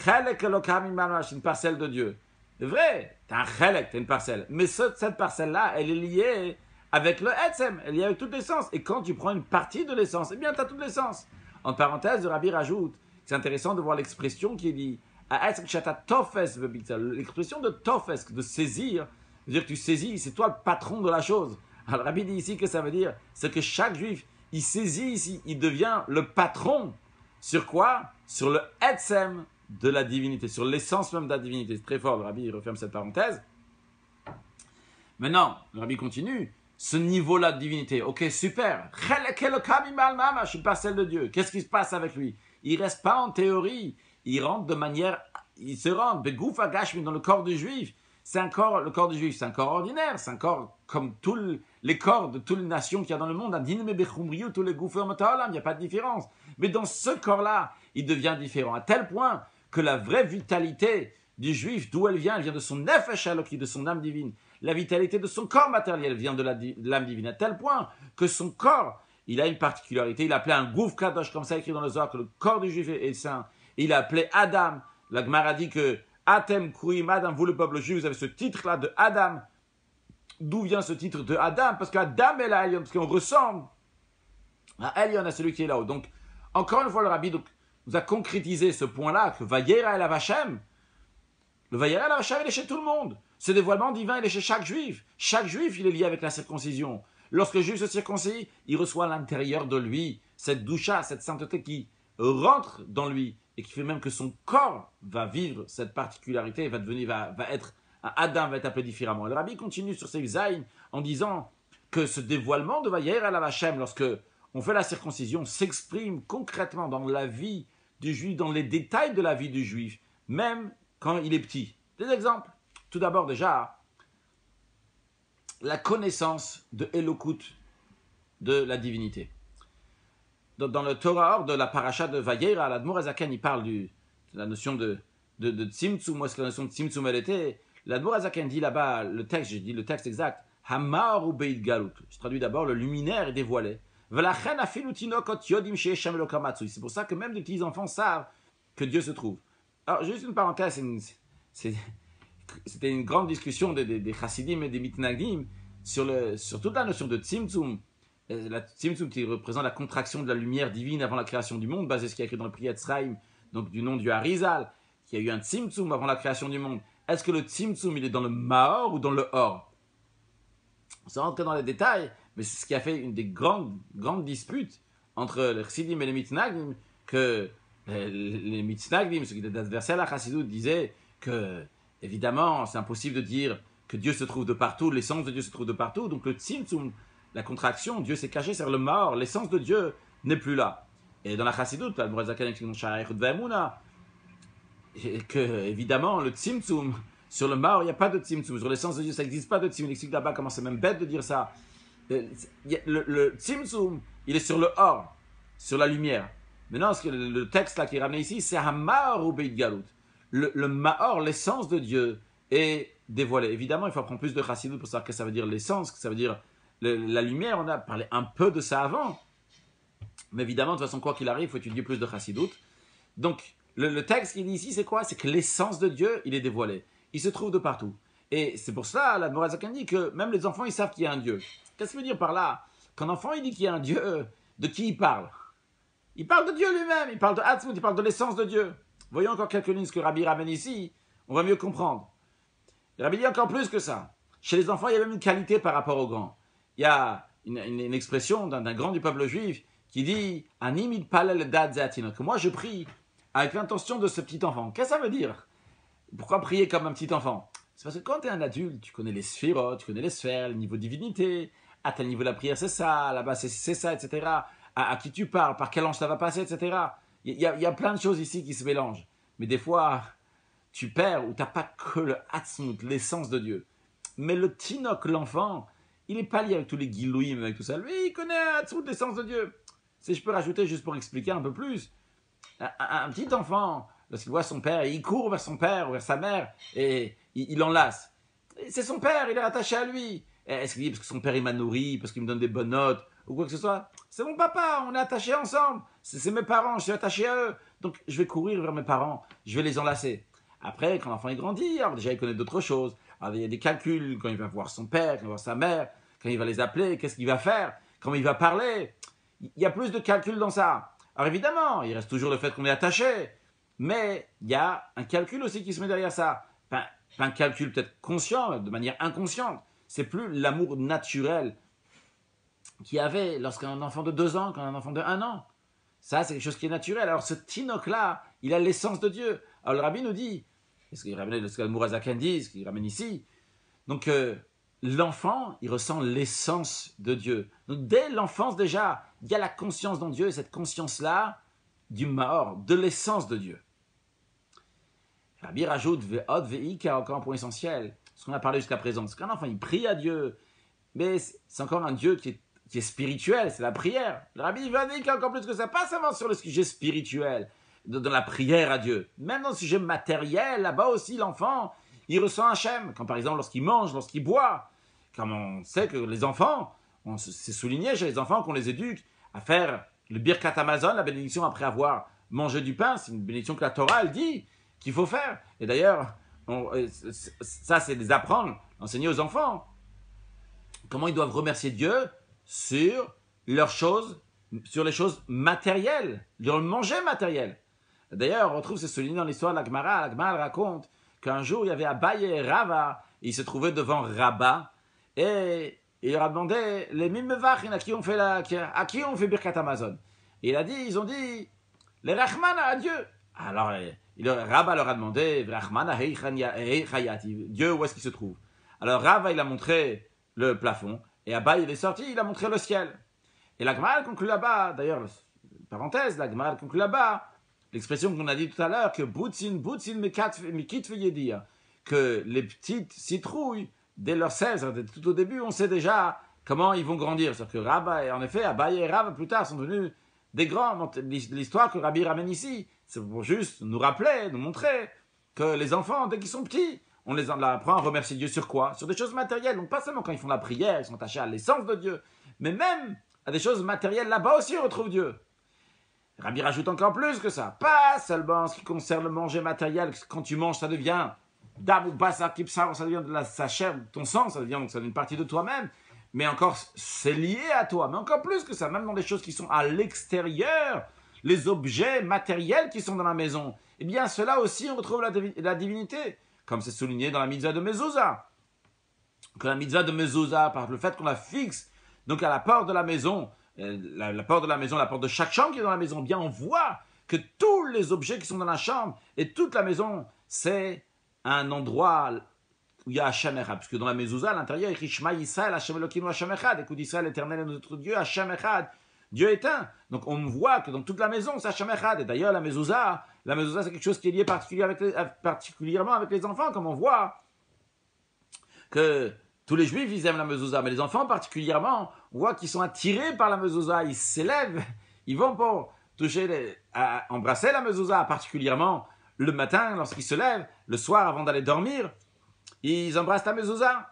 Chelek Elokam Imamash, une parcelle de Dieu. C'est vrai, t'as un chelek, t'as une parcelle, mais cette parcelle-là, elle est liée avec le Etzem, elle est liée avec toute l'essence. Et quand tu prends une partie de l'essence, eh bien, tu as toute l'essence. En parenthèse, le Rabbi rajoute, c'est intéressant de voir l'expression qui est dit, l'expression de tofes, de saisir, veut dire que tu saisis, c'est toi le patron de la chose. Alors, le Rabbi dit ici que ça veut dire, c'est que chaque juif, il saisit ici, il devient le patron. Sur quoi? Sur le Etzem de la divinité, sur l'essence même de la divinité. C'est très fort, le Rabbi referme cette parenthèse. Maintenant, le Rabbi continue. Ce niveau-là de divinité, ok, super. Une parcelle de Dieu. Qu'est-ce qui se passe avec lui? Il ne reste pas en théorie. Il rentre de manière, il se rentre, dans le corps du juif. c'est un corps, le corps du juif, c'est un corps ordinaire, c'est un corps comme tous les corps de toutes les nations qu'il y a dans le monde, tous les gouffres, il n'y a pas de différence. Mais dans ce corps-là, il devient différent, à tel point que la vraie vitalité du juif, d'où elle vient de son nefesh Eloki, de son âme divine. La vitalité de son corps matériel vient de l'âme divine, à tel point que son corps, il a une particularité, il a appelé un gouffre kadosh, comme ça écrit dans le Zohar, que le corps du juif est saint. Il a appelé Adam. La Gemara dit que Atem Kouim Adam, vous le peuple juif, vous avez ce titre-là de Adam. D'où vient ce titre de Adam? Parce qu'Adam est là, parce qu'on ressemble à Elion, à celui qui est là-haut. Donc, encore une fois, le Rabbi nous a concrétisé ce point-là, que Vayera El Avachem, le Vayera El Avachem, il est chez tout le monde. Ce dévoilement divin, il est chez chaque juif. Chaque juif, il est lié avec la circoncision. Lorsque le juif se circoncis, il reçoit à l'intérieur de lui cette doucha, cette sainteté qui rentre dans lui et qui fait même que son corps va vivre cette particularité, va être un Adam, va être appelé différemment. Et le Rabbi continue sur ses zaïn en disant que ce dévoilement de Vayer à la Vachem, lorsque on fait la circoncision, s'exprime concrètement dans la vie du juif, dans les détails de la vie du juif, même quand il est petit. Des exemples. Tout d'abord déjà, la connaissance de Elokut, de la divinité. Dans le Torah, de la paracha de Vayera, l'Admour Azaken, il parle de la notion de Tzimtzum. Moi, est-ce que la notion de Tzimtzum, elle était? L'Admour Azaken dit là-bas, le texte, j'ai dit le texte exact, Hamar ou Beit Galut. Je traduis d'abord, le luminaire est dévoilé. C'est pour ça que même les petits enfants savent que Dieu se trouve. Alors, juste une parenthèse, c'était une grande discussion des chassidim et des mitnagdim sur toute la notion de Tzimtzum. La Tzimtzum qui représente la contraction de la lumière divine avant la création du monde, basé sur ce qui est écrit dans le Priyat Sraim, donc du nom du Harizal, qui a eu un Tzimtzum avant la création du monde. Est-ce que le Tzimtzum, il est dans le Maor ou dans le Or? On ne rentre que dans les détails, mais c'est ce qui a fait une des grandes disputes entre les chassidim et les mitnagdim, que les mitnagdim, ceux qui étaient adversaires à la chassidut, disaient que, évidemment, c'est impossible de dire que Dieu se trouve de partout, l'essence de Dieu se trouve de partout, donc le Tzimtzum, la contraction, Dieu s'est caché, c'est le mort, l'essence de Dieu n'est plus là. Et dans la Chassidut, que évidemment, le Tzimtzum, sur le mort, il n'y a pas de Tzimtzum, sur l'essence de Dieu, ça n'existe pas de Tzimtzum. Il explique là-bas comment c'est même bête de dire ça. Le Tzimtzum, il est sur le or, sur la lumière. Maintenant, le texte là qui est ramené ici, c'est Hamar ou Beit Galut. Le Maor, l'essence de Dieu, est dévoilé. Évidemment, il faut apprendre plus de Chassidut pour savoir ce que ça veut dire l'essence, que ça veut dire la lumière. On a parlé un peu de ça avant. Mais évidemment, de toute façon, quoi qu'il arrive, il faut étudier plus de Chassidut. Donc, le texte qu'il dit ici, c'est quoi? C'est que l'essence de Dieu, il est dévoilé. Il se trouve de partout. Et c'est pour ça, la Morazakan dit que même les enfants, ils savent qu'il y a un Dieu. Qu'est-ce qu'il veut dire par là? Quand un enfant, il dit qu'il y a un Dieu, de qui il parle? Il parle de Dieu lui-même, il parle de Hatzmut, il parle de l'essence de Dieu. Voyons encore quelques lignes ce que Rabbi ramène ici, on va mieux comprendre. Rabbi dit encore plus que ça. Chez les enfants, il y a même une qualité par rapport aux grands. Il y a une expression d'un grand du peuple juif qui dit « Animid palel dad zatinot » que moi je prie avec l'intention de ce petit enfant. Qu'est-ce que ça veut dire? Pourquoi prier comme un petit enfant? C'est parce que quand tu es un adulte, tu connais les sphérotes, tu connais les sphères, le niveau de divinité, à tel niveau de la prière c'est ça, là-bas c'est ça, etc. À qui tu parles, par quel ange ça va passer, etc. Il y a plein de choses ici qui se mélangent. Mais des fois, tu perds ou tu n'as pas que le Hatzmut, l'essence de Dieu. Mais le Tinok, l'enfant, il n'est pas lié avec tous les Gilouim, avec tout ça. Lui, il connaît Hatzmut, l'essence de Dieu. Si je peux rajouter juste pour expliquer un peu plus, un petit enfant, lorsqu'il voit son père, il court vers son père ou vers sa mère et il l'enlace. C'est son père, il est attaché à lui. Est-ce qu'il dit parce que son père il m'a nourri, parce qu'il me donne des bonnes notes ou quoi que ce soit? C'est mon papa, on est attachés ensemble. C'est mes parents, je suis attaché à eux. Donc je vais courir vers mes parents, je vais les enlacer. Après, quand l'enfant il grandit, alors déjà il connaît d'autres choses. Alors, il y a des calculs, quand il va voir son père, quand il va voir sa mère, quand il va les appeler, qu'est-ce qu'il va faire, comment il va parler. Il y a plus de calculs dans ça. Alors évidemment, il reste toujours le fait qu'on est attaché, mais il y a un calcul aussi qui se met derrière ça. Enfin, un calcul peut-être conscient, de manière inconsciente. C'est plus l'amour naturel qu'il y avait lorsqu'un enfant de 2 ans, qu'un enfant de 1 an. Ça, c'est quelque chose qui est naturel. Alors ce Tinoch-là, il a l'essence de Dieu. Alors le Rabbi nous dit, ce qu'il ramène, ce que le Mourazakan dit, ce qu'il ramène ici, donc l'enfant, il ressent l'essence de Dieu. Donc dès l'enfance déjà, il y a la conscience dans Dieu, et cette conscience-là, du Maor, de l'essence de Dieu. Rabbi rajoute, Ve'od ve'ika, encore un point essentiel. ce qu'on a parlé jusqu'à présent. C'est qu'un enfant, il prie à Dieu, mais c'est encore un Dieu qui est spirituel, c'est la prière. Le Rabbi il va dire qu'encore plus que ça, pas seulement sur le sujet spirituel, dans la prière à Dieu. Même dans le sujet matériel, là-bas aussi, l'enfant, il ressent Hachem. Quand par exemple, lorsqu'il mange, lorsqu'il boit, comme on sait que les enfants, c'est souligné chez les enfants qu'on les éduque à faire le Birkat Hamazon, la bénédiction après avoir mangé du pain. C'est une bénédiction que la Torah, elle dit qu'il faut faire. Et d'ailleurs, ça, c'est les apprendre, enseigner aux enfants comment ils doivent remercier Dieu sur leurs choses, sur les choses matérielles, sur le manger matériel. D'ailleurs, on retrouve, c'est souligné dans l'histoire de la Gemara. La Gemara raconte qu'un jour, il y avait Abaye et Rava, et ils se trouvaient devant Rabba, et il leur a demandé les Mimevachin, à qui on fait Birkat Hamazon. Et ils ont dit, les Rachman à Dieu. Alors, Rabba leur a demandé, Rachman à Dieu, où est-ce qu'il se trouve? Alors, Rava, il a montré le plafond, et Abaye, il est sorti, il a montré le ciel. Et la Gemara conclut là-bas, d'ailleurs, parenthèse, la Gemara conclut là-bas, l'expression qu'on a dit tout à l'heure, que Boutsin, Mikit Yedir, que les petites citrouilles, dès leur 16, tout au début, on sait déjà comment ils vont grandir. C'est-à-dire que Rabba, et en effet, Abaye et Rava, plus tard, sont devenus des grands. L'histoire que Rabbi ramène ici, c'est pour juste nous rappeler, nous montrer que les enfants, dès qu'ils sont petits, on les apprend à remercier Dieu sur quoi? Sur des choses matérielles. Donc pas seulement quand ils font la prière, ils sont attachés à l'essence de Dieu, mais même à des choses matérielles. Là-bas aussi, on retrouve Dieu. Rabbi rajoute encore plus que ça. Pas seulement en ce qui concerne le manger matériel. Quand tu manges, ça devient dam ou basar kipsar, ça devient de sa chair, ton sang, ça devient une partie de toi-même. Mais encore, c'est lié à toi. Mais encore plus que ça, même dans des choses qui sont à l'extérieur, les objets matériels qui sont dans la maison. Eh bien, cela aussi, on retrouve la divinité. Comme c'est souligné dans la mitzvah de Mezouza. Que la mitzvah de Mezouza, par le fait qu'on la fixe, donc à la porte de la maison, la porte de la maison, la porte de chaque chambre qui est dans la maison, bien on voit que tous les objets qui sont dans la chambre et toute la maison, c'est un endroit où il y a Hashem Echad. Parce que dans la mezouza, à l'intérieur, il y a écrit Shema Yisrael, Hashem Elokeinu, Hashem Echad. Écoute Israël, l'éternel est notre Dieu, Hashem Echad. Dieu est un. Donc on voit que dans toute la maison, c'est Hashem Echad. Et d'ailleurs, la mezouza, c'est quelque chose qui est lié particulièrement avec les enfants, comme on voit que tous les juifs, ils aiment la mezouza, mais les enfants particulièrement, on voit qu'ils sont attirés par la mezouza, ils s'élèvent, ils vont pour embrasser la mezouza, particulièrement le matin lorsqu'ils se lèvent, le soir avant d'aller dormir, ils embrassent la mezouza.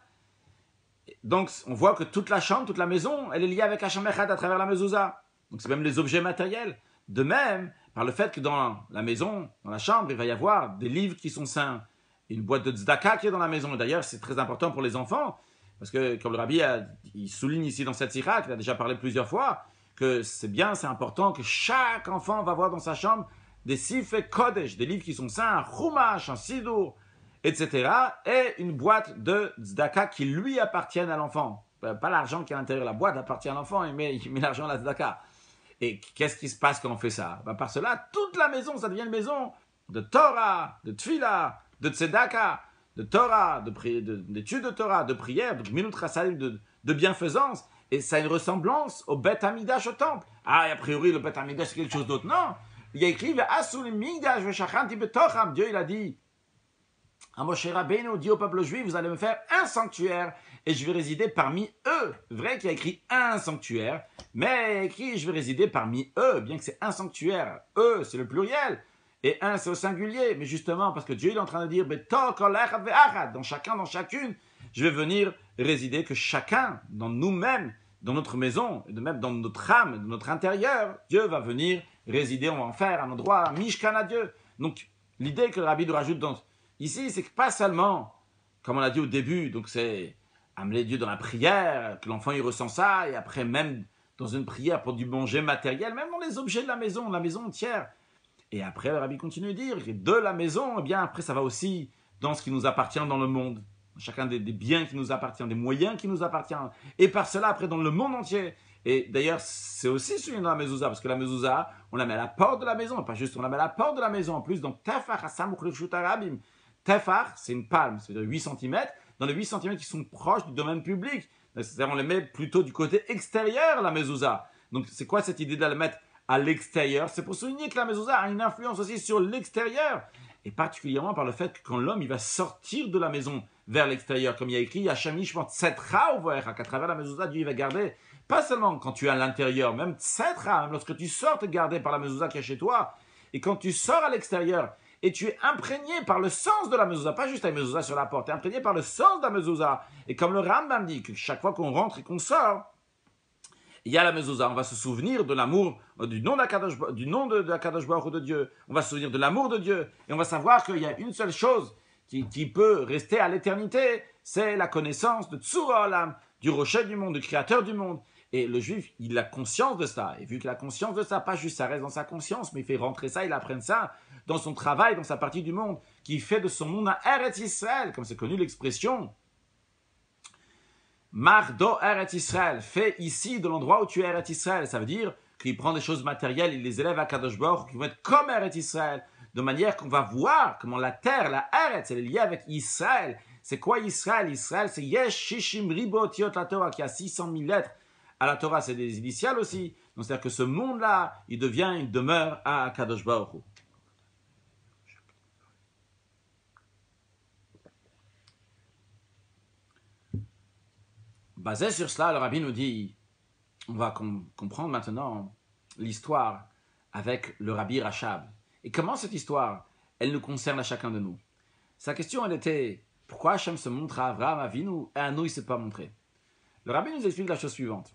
Donc on voit que toute la chambre, toute la maison, elle est liée avec Hashem Echad à travers la mezouza. Donc c'est même les objets matériels. De même, par le fait que dans la maison, dans la chambre, il va y avoir des livres qui sont saints, une boîte de tzedaka qui est dans la maison. Et d'ailleurs, c'est très important pour les enfants, parce que comme le Rabbi il souligne ici dans cette sira, qu'il a déjà parlé plusieurs fois, que c'est bien, c'est important que chaque enfant va avoir dans sa chambre des sifre kodesh, des livres qui sont saints, un chumash, un sidour, etc. Et une boîte de tzedaka qui lui appartiennent à l'enfant. Pas l'argent qui est à l'intérieur de la boîte appartient à l'enfant, il met l'argent à la tzedaka. Et qu'est-ce qui se passe quand on fait ça? Par cela, toute la maison, ça devient une maison de Torah, de Tfila, de Tzedaka, de Torah, d'études de Torah, de prière, de Gmilut Chassadim, de bienfaisance. Et ça a une ressemblance au Beth Amidash, au temple. Ah, et a priori, le Beth Amidash, c'est quelque chose d'autre. Non. Il y a écrit, Dieu, il a dit, à Moshe Rabbeinu, dit au peuple juif, vous allez me faire un sanctuaire et je vais résider parmi eux. Vrai qu'il y a écrit un sanctuaire, mais écrit, je vais résider parmi eux, bien que c'est un sanctuaire. Eux, c'est le pluriel. Et un, c'est au singulier. Mais justement, parce que Dieu il est en train de dire, dans chacun, dans chacune, je vais venir résider, que chacun, dans nous-mêmes, dans notre maison, et de même dans notre âme, dans notre intérieur, Dieu va venir résider, on va en faire un endroit, un mishkan à Dieu. Donc, l'idée que le Rabbi nous rajoute ici, c'est que pas seulement, comme on l'a dit au début, donc c'est amener Dieu dans la prière, que l'enfant il ressent ça, et après même dans une prière pour du manger matériel, même dans les objets de la maison entière. Et après, le Rabbi continue de dire que de la maison, eh bien après ça va aussi dans ce qui nous appartient dans le monde. Chacun des biens qui nous appartiennent, des moyens qui nous appartiennent. Et par cela, après, dans le monde entier. Et d'ailleurs, c'est aussi celui dans la mezouza, parce que la mezouza, on la met à la porte de la maison. Pas juste, on la met à la porte de la maison. En plus, donc, Tefar, Rabim. Tefar, c'est une palme, c'est-à-dire 8 cm. Dans les 8 cm qui sont proches du domaine public. C'est-à-dire, on les met plutôt du côté extérieur, la mezouza. Donc, c'est quoi cette idée de la mettre à l'extérieur? C'est pour souligner que la mezouza a une influence aussi sur l'extérieur. Et particulièrement par le fait que quand l'homme il va sortir de la maison, vers l'extérieur, comme il y a écrit, Hachem Ishmor Tsetra Uvoecha, qu'à travers la mezouza, Dieu va garder, pas seulement quand tu es à l'intérieur, même Tsetra, même lorsque tu sors, te garder par la mezouza qui est chez toi, et quand tu sors à l'extérieur, et tu es imprégné par le sens de la mezouza, pas juste la mezouza sur la porte, tu es imprégné par le sens de la mezouza, et comme le Rambam dit, que chaque fois qu'on rentre et qu'on sort, il y a la mezouza, on va se souvenir de l'amour, du nom de Akadosh Baruch Hu de Dieu, on va se souvenir de l'amour de Dieu, et on va savoir qu'il y a une seule chose qui peut rester à l'éternité, c'est la connaissance de Tsura Olam, du rocher du monde, du créateur du monde. Et le juif, il a conscience de ça, et vu qu'il a conscience de ça, pas juste ça reste dans sa conscience, mais il fait rentrer ça, il apprend ça dans son travail, dans sa partie du monde, qui fait de son monde un Eretz Israël, comme c'est connu l'expression. Mardo Eretz Israël, fait ici de l'endroit où tu es Eretz Israël. Ça veut dire qu'il prend des choses matérielles, il les élève à Kadosh Baruch, qui vont être comme Eretz Israël, de manière qu'on va voir comment la terre, la Eretz, elle est liée avec Israël. C'est quoi Israël? Israël, c'est Yesh Shishim Ribot Yot la Torah, qui a 600 000 lettres. À la Torah, c'est des initiales aussi. Donc c'est-à-dire que ce monde-là, il devient une demeure à Kadosh Baruch Hu. Basé sur cela, le Rabbi nous dit, on va comprendre maintenant l'histoire avec le Rabbi Rachab. Et comment cette histoire, elle nous concerne à chacun de nous. Sa question, elle était, pourquoi Hachem se montre à Abraham, à Avinu, et à nous, il ne s'est pas montré? Le Rabbi nous explique la chose suivante.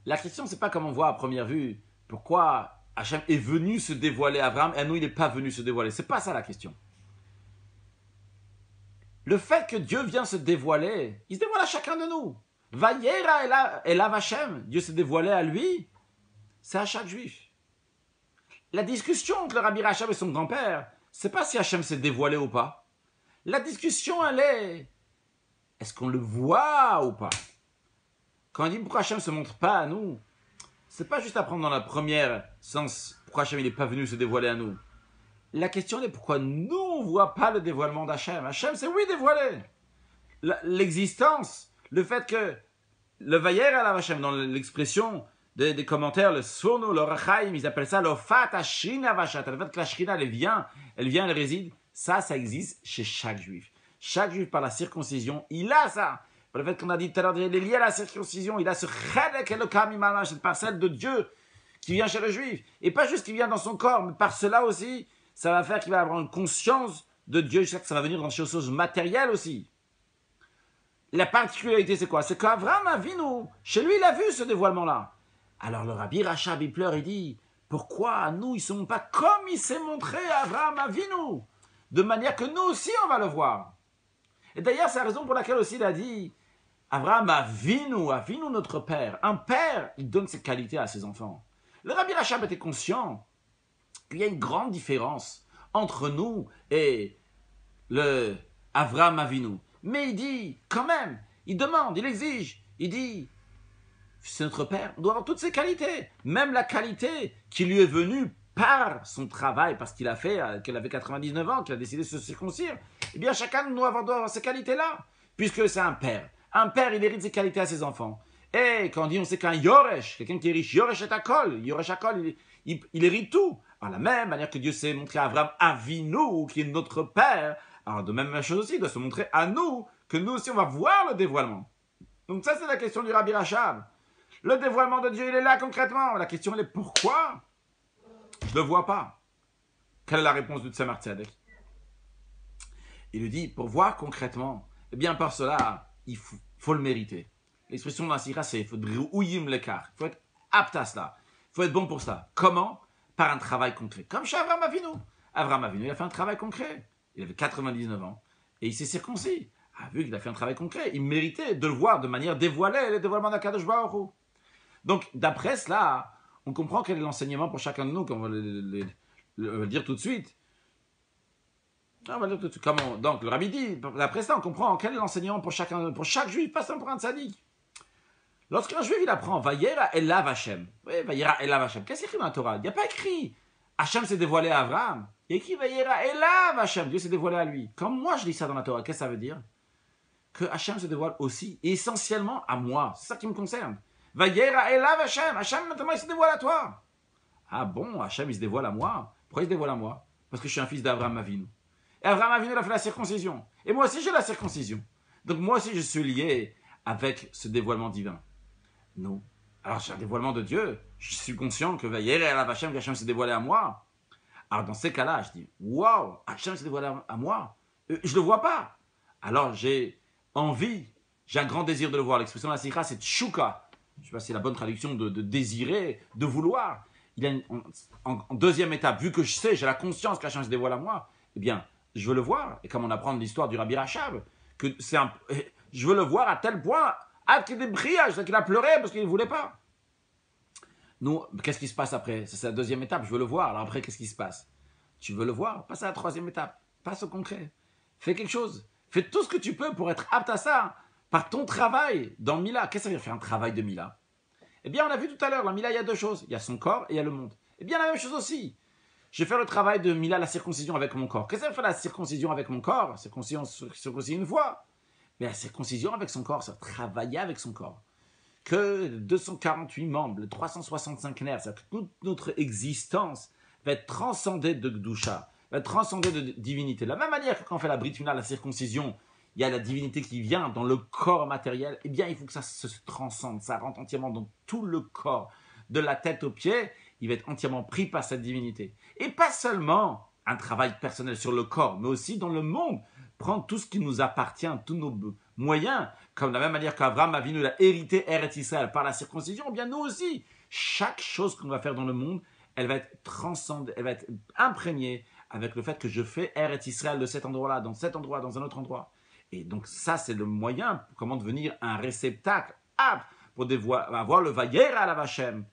La question, c'est pas comme on voit à première vue, pourquoi Hachem est venu se dévoiler à Abraham, et à nous, il n'est pas venu se dévoiler. C'est pas ça la question. Le fait que Dieu vient se dévoiler, il se dévoile à chacun de nous. Vayera elav Hashem, Dieu se dévoilait à lui, c'est à chaque juif. La discussion entre le Rabbi Rachab et son grand-père, c'est pas si Hachem s'est dévoilé ou pas. La discussion, elle est-ce qu'on le voit ou pas? Quand on dit pourquoi Hachem ne se montre pas à nous, c'est pas juste à prendre dans la première sens, pourquoi Hachem n'est pas venu se dévoiler à nous. La question est pourquoi nous, on ne voit pas le dévoilement d'Hachem. Hachem, c'est oui dévoilé. L'existence, le fait que le Vayer à la Hachem, dans l'expression des commentaires, le Sono, le Rachaim, ils appellent ça le Fat Hashina Vashat. Le fait que la Shrina, elle réside, ça existe chez chaque juif. Chaque juif, par la circoncision, il a ça. Par le fait qu'on a dit tout à l'heure, il est lié à la circoncision, il a ce Chedek Elokam Imana, cette parcelle de Dieu qui vient chez le juif. Et pas juste qui vient dans son corps, mais par cela aussi, ça va faire qu'il va avoir une conscience de Dieu, jusqu'à que ça va venir dans des choses matérielles aussi. La particularité, c'est quoi? C'est qu'Avraham Avinu, chez lui, il a vu ce dévoilement-là. Alors le Rabbi Rachab, il pleure, il dit, pourquoi à nous, ils ne sont pas comme il s'est montré à Avraham Avinu, de manière que nous aussi, on va le voir. Et d'ailleurs, c'est la raison pour laquelle aussi il a dit, Avraham Avinu, Avinu notre père. Un père, il donne ses qualités à ses enfants. Le Rabbi Rachab était conscient qu'il y a une grande différence entre nous et le Avraham Avinu. Mais il dit, quand même, il demande, il exige, il dit, c'est notre père, on doit avoir toutes ses qualités. Même la qualité qui lui est venue par son travail, parce qu'il a fait, qu'il avait 99 ans, qu'il a décidé de se circoncire. Eh bien, chacun de nous doit avoir ces qualités-là, puisque c'est un père. Un père, il hérite ses qualités à ses enfants. Et quand on dit, on sait qu'un Yoresh, quelqu'un qui est riche, Yoresh est Akol, Yoresh Akol, il hérite tout. Alors, la même manière que Dieu s'est montré à Avraham Avinu, qui est notre père, alors de même chose aussi, il doit se montrer à nous, que nous aussi on va voir le dévoilement. Donc ça, c'est la question du Rabbi Rachab. Le dévoilement de Dieu, il est là concrètement. La question, elle est pourquoi je ne le vois pas? Quelle est la réponse du Tzemar Tzedek? Il lui dit, pour voir concrètement, eh bien par cela, il faut le mériter. L'expression d'un sira, c'est il faut être apte à cela. Il faut être bon pour ça. Comment? Par un travail concret. Comme chez Avraham Avinu. Avraham Avinu, il a fait un travail concret. Il avait 99 ans. Et il s'est circoncis. Vu qu'il a fait un travail concret, il méritait de le voir de manière dévoilée, le dévoilement d'Akadosh Baruch Hu. Donc, d'après cela, on comprend quel est l'enseignement pour chacun de nous, comme on va le dire tout de suite. On va le dire tout de suite. Comment, donc, le Rabbi dit, d'après ça, on comprend quel est l'enseignement pour chaque juif, pas seulement pour un tzaddik. Lorsqu'un juif, il apprend, Vayera elav Hashem. Oui, Vayera elav Hashem. Qu'est-ce qu'il écrit dans la Torah? Il n'y a pas écrit, Hashem s'est dévoilé à Abraham. Il y a écrit, Vayera elav Hashem. Dieu s'est dévoilé à lui. Comme moi, je lis ça dans la Torah, qu'est-ce que ça veut dire? Que Hashem se dévoile aussi, et essentiellement à moi. C'est ça qui me concerne. Vayera elav Hashem. Hashem, maintenant, il se dévoile à toi. Ah bon, Hashem, il se dévoile à moi. Pourquoi il se dévoile à moi? Parce que je suis un fils d'Abraham Avinu. Et Abraham Avinu il a fait la circoncision. Et moi aussi j'ai la circoncision. Donc moi aussi je suis lié avec ce dévoilement divin. Non. Alors j'ai un dévoilement de Dieu. Je suis conscient que Hachem s'est dévoilé à moi. Alors dans ces cas-là, je dis, waouh, Hachem s'est dévoilé à moi. Je ne le vois pas. Alors j'ai envie, j'ai un grand désir de le voir. L'expression de la sikha, c'est tchouka. Je ne sais pas si c'est la bonne traduction de désirer, de vouloir. Il y a en deuxième étape, vu que je sais, j'ai la conscience qu'Hachem se dévoile à moi, eh bien, je veux le voir. Et comme on apprend de l'histoire du Rabbi Rachab, que je veux le voir à tel point, qu'il a pleuré parce qu'il ne voulait pas. Nous, qu'est-ce qui se passe après? C'est la deuxième étape, je veux le voir. Alors après, qu'est-ce qui se passe? Tu veux le voir? Passe à la troisième étape. Passe au concret. Fais quelque chose. Fais tout ce que tu peux pour être apte à ça. Par ton travail dans Mila. Qu'est-ce que ça veut dire faire un travail de Mila? Eh bien, on a vu tout à l'heure, la Mila, il y a deux choses. Il y a son corps et il y a le monde. Eh bien, la même chose aussi. Je vais faire le travail de Mila, la circoncision avec mon corps. Qu'est-ce que ça veut faire la circoncision avec mon corps? Circoncision une fois. Mais la circoncision avec son corps, ça va travailler avec son corps. Que 248 membres, les 365 nerfs, c'est-à-dire que toute notre existence va être transcendée de Gdusha, va être transcendée de divinité. De la même manière que quand on fait la Brit Mila, la circoncision, il y a la divinité qui vient dans le corps matériel, eh bien, il faut que ça se transcende, ça rentre entièrement dans tout le corps, de la tête aux pieds, il va être entièrement pris par cette divinité. Et pas seulement un travail personnel sur le corps, mais aussi dans le monde, prendre tout ce qui nous appartient, tous nos moyens, comme de la même manière qu'Abraham Avinu a hérité Eretz Israël par la circoncision, eh bien nous aussi, chaque chose qu'on va faire dans le monde, elle va être transcendée, elle va être imprégnée avec le fait que je fais Eretz Israël de cet endroit-là, dans cet endroit, dans un autre endroit. Et donc ça, c'est le moyen pour comment devenir un réceptacle apte pour avoir le Vayera à la Vachem,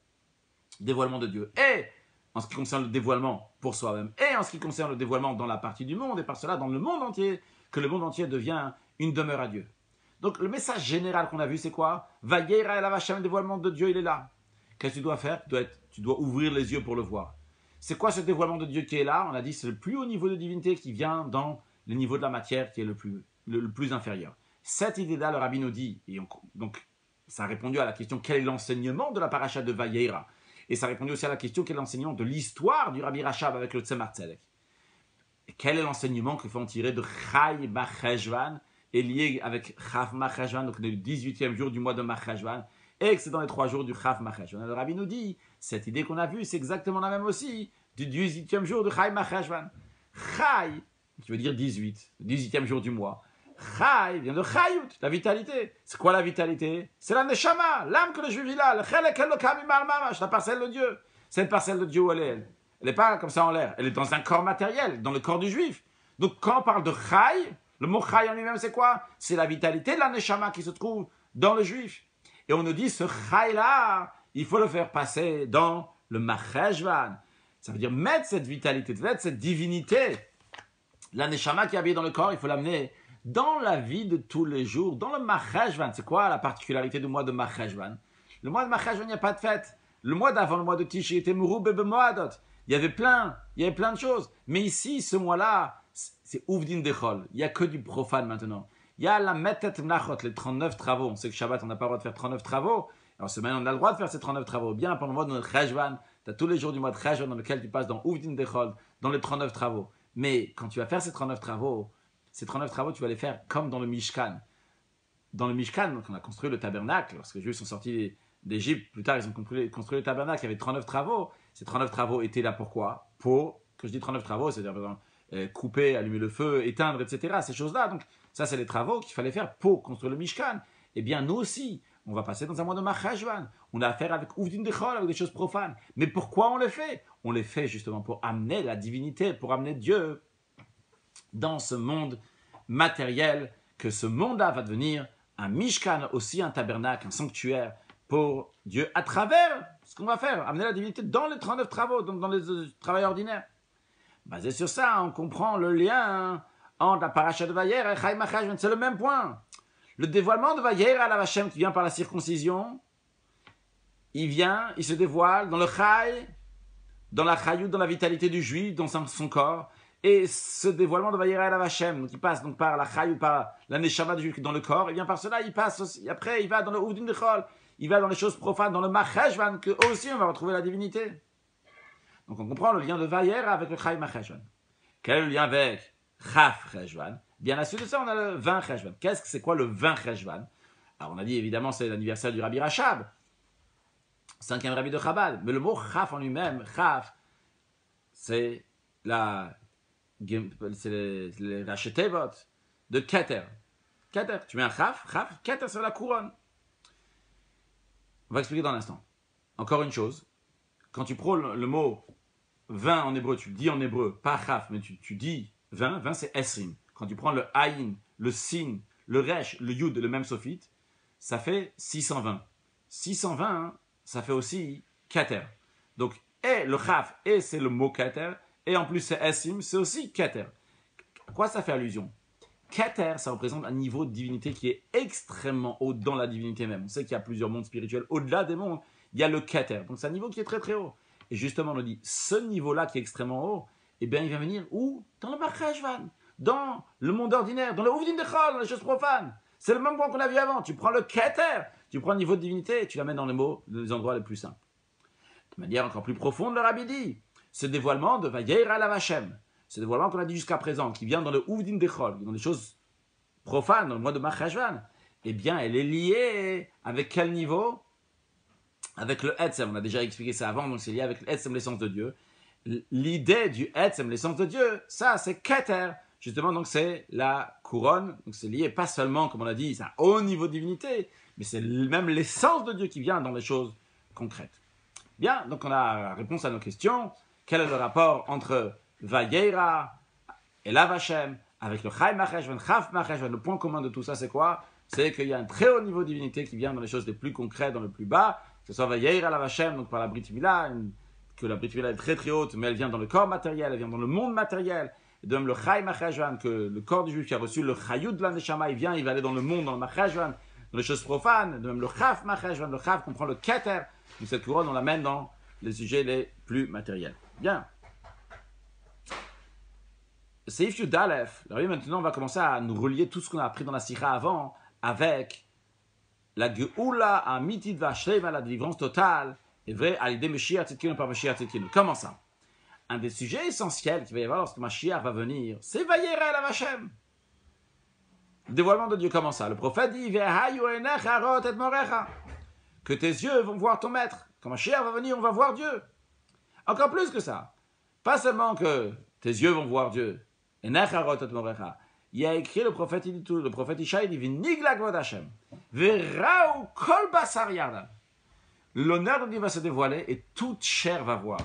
dévoilement de Dieu. Et en ce qui concerne le dévoilement pour soi-même, et en ce qui concerne le dévoilement dans la partie du monde, et par cela dans le monde entier, que le monde entier devient une demeure à Dieu. Donc le message général qu'on a vu, c'est quoi? Vayera el Hashem, le dévoilement de Dieu, il est là. Qu'est-ce que tu dois faire? Tu dois ouvrir les yeux pour le voir. C'est quoi ce dévoilement de Dieu qui est là? On a dit c'est le plus haut niveau de divinité qui vient dans le niveau de la matière qui est le plus inférieur. Cette idée-là, le Rabbi nous dit, et donc ça a répondu à la question quel est l'enseignement de la paracha de Vayera? Et ça a répondu aussi à la question quel est l'enseignement de l'histoire du Rabbi Rachab avec le Tzemar Tzedek. Et quel est l'enseignement qu'il faut en tirer de Chai Macheshvan et lié avec Chav Macheshvan, donc le 18e jour du mois de Macheshvan, et que c'est dans les 3 jours du Chav Macheshvan. Le Rabbi nous dit, cette idée qu'on a vue, c'est exactement la même aussi du 18e jour de Chai Macheshvan. Chai, qui veut dire 18, le 18e jour du mois. Chai vient de Chayut, la vitalité. C'est quoi la vitalité? C'est la Neshama, l'âme que le juif a, le Chelek Elokam Imar Mamash, la parcelle de Dieu. Cette parcelle de Dieu, où elle est? Elle n'est pas comme ça en l'air. Elle est dans un corps matériel, dans le corps du juif. Donc quand on parle de Chai, le mot Chai en lui-même, c'est quoi? C'est la vitalité de la Neshama qui se trouve dans le juif. Et on nous dit, ce Chai-là, il faut le faire passer dans le Macheshvan. Ça veut dire mettre cette vitalité, mettre cette divinité, la Neshama qui est habillée dans le corps, il faut l'amener dans la vie de tous les jours, dans le Macheshvan. C'est quoi la particularité du mois de Macheshvan? Le mois de Macheshvan, il n'y a pas de fête. Le mois d'avant, le mois de Tishi, était Mourou Bebe Moadot. Il y avait plein de choses. Mais ici, ce mois-là, c'est Ouvdin Dechol. Il n'y a que du profane maintenant. Il y a la Metet Mnachot, les 39 travaux. On sait que Shabbat, on n'a pas le droit de faire 39 travaux. Alors, semaine, on a le droit de faire ces 39 travaux. Bien, pendant le mois de Cheshvan, tu as tous les jours du mois de Cheshvan dans lequel tu passes dans Ouvdin Dechol, dans les 39 travaux. Mais quand tu vas faire ces 39 travaux, tu vas les faire comme dans le Mishkan. Dans le Mishkan, quand on a construit le tabernacle, lorsque les Juifs sont sortis d'Égypte, plus tard, ils ont construit le tabernacle, il y avait 39 travaux. Ces 39 travaux étaient là pourquoi? Pour, que je dis 39 travaux, c'est-à-dire, par exemple, couper, allumer le feu, éteindre, etc. Ces choses-là. Donc, ça, c'est les travaux qu'il fallait faire pour construire le Mishkan. Eh bien, nous aussi, on va passer dans un mois de Macheshvan. On a affaire avec Ouvdin Dechol, avec des choses profanes. Mais pourquoi on les fait? On les fait justement pour amener la divinité, pour amener Dieu dans ce monde matériel, que ce monde-là va devenir un Mishkan, aussi un tabernacle, un sanctuaire pour Dieu, à travers ce qu'on va faire, amener la divinité dans les 39 travaux, donc dans les travaux ordinaires. Basé sur ça, on comprend le lien entre la paracha de Vayera et Chai Macheshvan, c'est le même point. Le dévoilement de Vayera à la Vachem qui vient par la circoncision, il se dévoile dans le Chai, dans la Chayut, dans la vitalité du juif, dans son corps. Et ce dévoilement de Vayera el Hashem, qui passe donc par la Chayut, par la Neshama du juif dans le corps, et bien par cela, il passe aussi, après, il va dans le Ouvdin Dechol, il va dans les choses profanes, dans le Macheshvan, que aussi on va retrouver la divinité. Donc on comprend le lien de Vayera avec le Chai Macheshvan. Quel est le lien avec Chaf Cheshvan. Bien, à la suite de ça, on a le 20 Cheshvan. Qu'est-ce que c'est quoi le 20 Cheshvan? Alors, on a dit évidemment, c'est l'anniversaire du Rabbi Rachab, 5e Rabbi de Chabad. Mais le mot Chaf en lui-même, Chaf, c'est la Rachetevot de Keter. Keter, tu mets un Chaf, Keter, c'est la couronne. On va expliquer dans l'instant. Encore une chose, quand tu prends le mot 20 en hébreu, tu le dis en hébreu, pas Chaf, mais tu dis 20 c'est Esrim. Quand tu prends le Aïn, le Sin, le Resh, le Yud, le même sophite, ça fait 620. 620, hein, ça fait aussi Keter. Donc, et le Chaf, et c'est le mot Keter, et en plus c'est Esrim, c'est aussi Keter. À quoi ça fait allusion? Keter, ça représente un niveau de divinité qui est extrêmement haut dans la divinité même. On sait qu'il y a plusieurs mondes spirituels. Au-delà des mondes, il y a le Keter. Donc c'est un niveau qui est très très haut. Et justement, on nous dit, ce niveau-là qui est extrêmement haut, eh bien, il va venir où? Dans le Machashvan, dans le monde ordinaire, dans le Ouvdin Dechol, dans les choses profanes. C'est le même point qu'on a vu avant. Tu prends le Keter, tu prends le niveau de divinité et tu l'amènes dans les mots, dans les endroits les plus simples. De manière encore plus profonde, le Rabbi dit, ce dévoilement de Vayeira la Vachem, ce dévoilement qu'on a dit jusqu'à présent, qui vient dans le Ouvdin Dechol, dans les choses profanes, dans le mois de Machashvan, eh bien, elle est liée avec quel niveau? Avec le Etzem, on a déjà expliqué ça avant, donc c'est lié avec le Etzem, l'essence de Dieu. L'idée du Etzem, l'essence de Dieu, ça c'est Keter, justement, donc c'est la couronne, donc c'est lié pas seulement, comme on a dit, c'est un haut niveau de divinité, mais c'est même l'essence de Dieu qui vient dans les choses concrètes. Bien, donc on a la réponse à nos questions. Quel est le rapport entre Vayeira et Lavachem avec le Chai Macheshvan, Chaf Macheshvan? Le point commun de tout ça, c'est quoi? C'est qu'il y a un très haut niveau de divinité qui vient dans les choses les plus concrètes, dans le plus bas, que ce soit Vayeira Lavachem, donc par la Brit Mila, que la Brit Mila est très très haute, mais elle vient dans le corps matériel, elle vient dans le monde matériel. Et de même le Chai Macheshvan, que le corps du juif qui a reçu le Chayut de la Neshama, il vient, il va aller dans le monde, dans le Macheshvan, dans les choses profanes. De même le Chaf Macheshvan, le Chaf comprend le Keter. Donc cette couronne, on l'amène dans les sujets les plus matériels. Bien. Seif Yud Aleph. Alors maintenant, on va commencer à nous relier tout ce qu'on a appris dans la Sikha avant avec la Geoula Amitit Vashleva, la délivrance totale, est vrai, à l'idée Mashiach Tzidkenu par Mashiach Tzidkenu. Comment ça? Un des sujets essentiels qu'il va y avoir lorsque Mashiach va venir, c'est Vayera la Vashem. Le dévoilement de Dieu, comment ça? Le prophète dit que tes yeux vont voir ton maître. Quand Mashiach va venir, on va voir Dieu. Encore plus que ça. Pas seulement que tes yeux vont voir Dieu. Il y a écrit le prophète, il dit tout, le prophète Ishaï dit V'nigla kvod Hashem, v'ra'u kol basar yardam. L'honneur de Dieu va se dévoiler et toute chair va voir.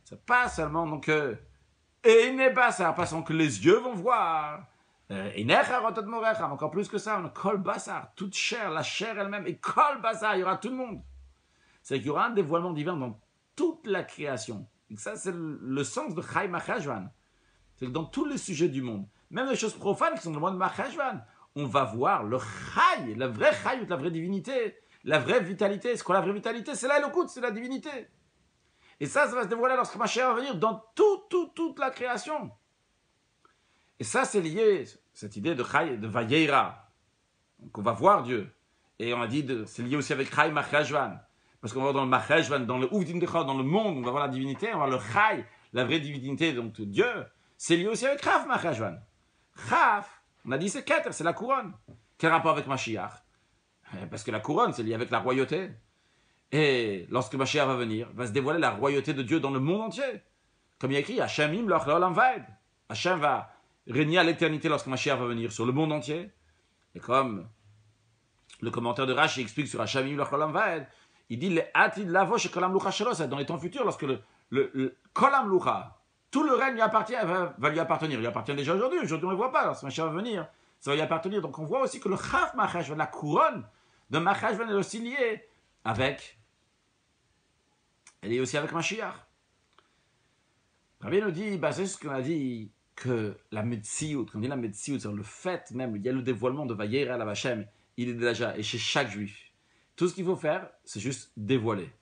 C'est pas seulement donc et n'est pas ça, pas seulement que les yeux vont voir. Encore plus que ça, on a kol basar, toute chair, la chair elle-même et kol basar, il y aura tout le monde. C'est qu'il y aura un dévoilement divin dans toute la création. Et ça, c'est le sens de Chai Machashvan. C'est que dans tous les sujets du monde, même les choses profanes qui sont dans le monde de Machashvan, on va voir le Chai, la vraie Chai, la vraie divinité, la vraie vitalité. C'est quoi la vraie vitalité? C'est la Elokut, c'est la divinité. Et ça va se dévoiler lorsque Mashiach va venir dans toute la création. Et ça, c'est lié, cette idée de Chai, de Vayeira. Donc on va voir Dieu. Et on a dit, c'est lié aussi avec Chai Machashvan. Parce qu'on va voir dans le Machashvan, dans le Ouvdin Dechol, dans le monde, on va voir la divinité, on va voir le Chai, la vraie divinité, donc Dieu. C'est lié aussi avec Chaf Machashvan. Chaf, on a dit c'est Keter, c'est la couronne. Quel rapport avec Mashiach? Parce que la couronne, c'est lié avec la royauté. Et lorsque Mashiach va venir, va se dévoiler la royauté de Dieu dans le monde entier. Comme il y a écrit, Hashem im loch le'olam vaed. Hashem va régner à l'éternité lorsque Mashiach va venir sur le monde entier. Et comme le commentaire de Rashi explique sur Hashem im loch le'olam vaed, il dit le atid lavo she kolam lucha shelo, c'est dans les temps futurs lorsque le kolam lucha, tout le règne lui appartient, va lui appartenir. Il lui appartient déjà aujourd'hui. Aujourd'hui, on ne le voit pas. Lorsque Mashiach va venir, ça va lui appartenir. Donc, on voit aussi que le Chaf Machashvan, la couronne de Machashvan, est aussi liée avec. Elle est aussi avec Mashiach. Rabbi nous dit, c'est ce qu'on a dit, que la Metsiout, quand on dit la Metsiout, c'est le fait même, il y a le dévoilement de Vayera la Vachem, il est déjà, et chez chaque juif. Tout ce qu'il faut faire, c'est juste dévoiler.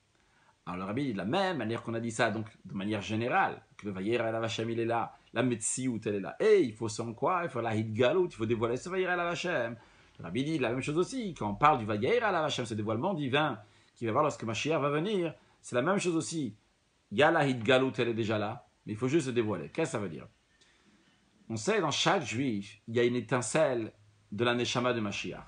Alors le Rabbi, de la même manière qu'on a dit ça, donc de manière générale, que le Vayera la Vachem, il est là, la Metsiout, elle est là. Et il faut sans quoi? Il faut la Hidgalout, il faut dévoiler ce Vayera la Vachem. Le Rabbi dit la même chose aussi, quand on parle du Vayera la Vachem, ce dévoilement divin qui va avoir lorsque Mashiach va venir, c'est la même chose aussi. Il y a la Hidgalout, elle est déjà là, mais il faut juste se dévoiler. Qu'est-ce que ça veut dire? on sait dans chaque juif, il y a une étincelle de la Neshama de Mashiach.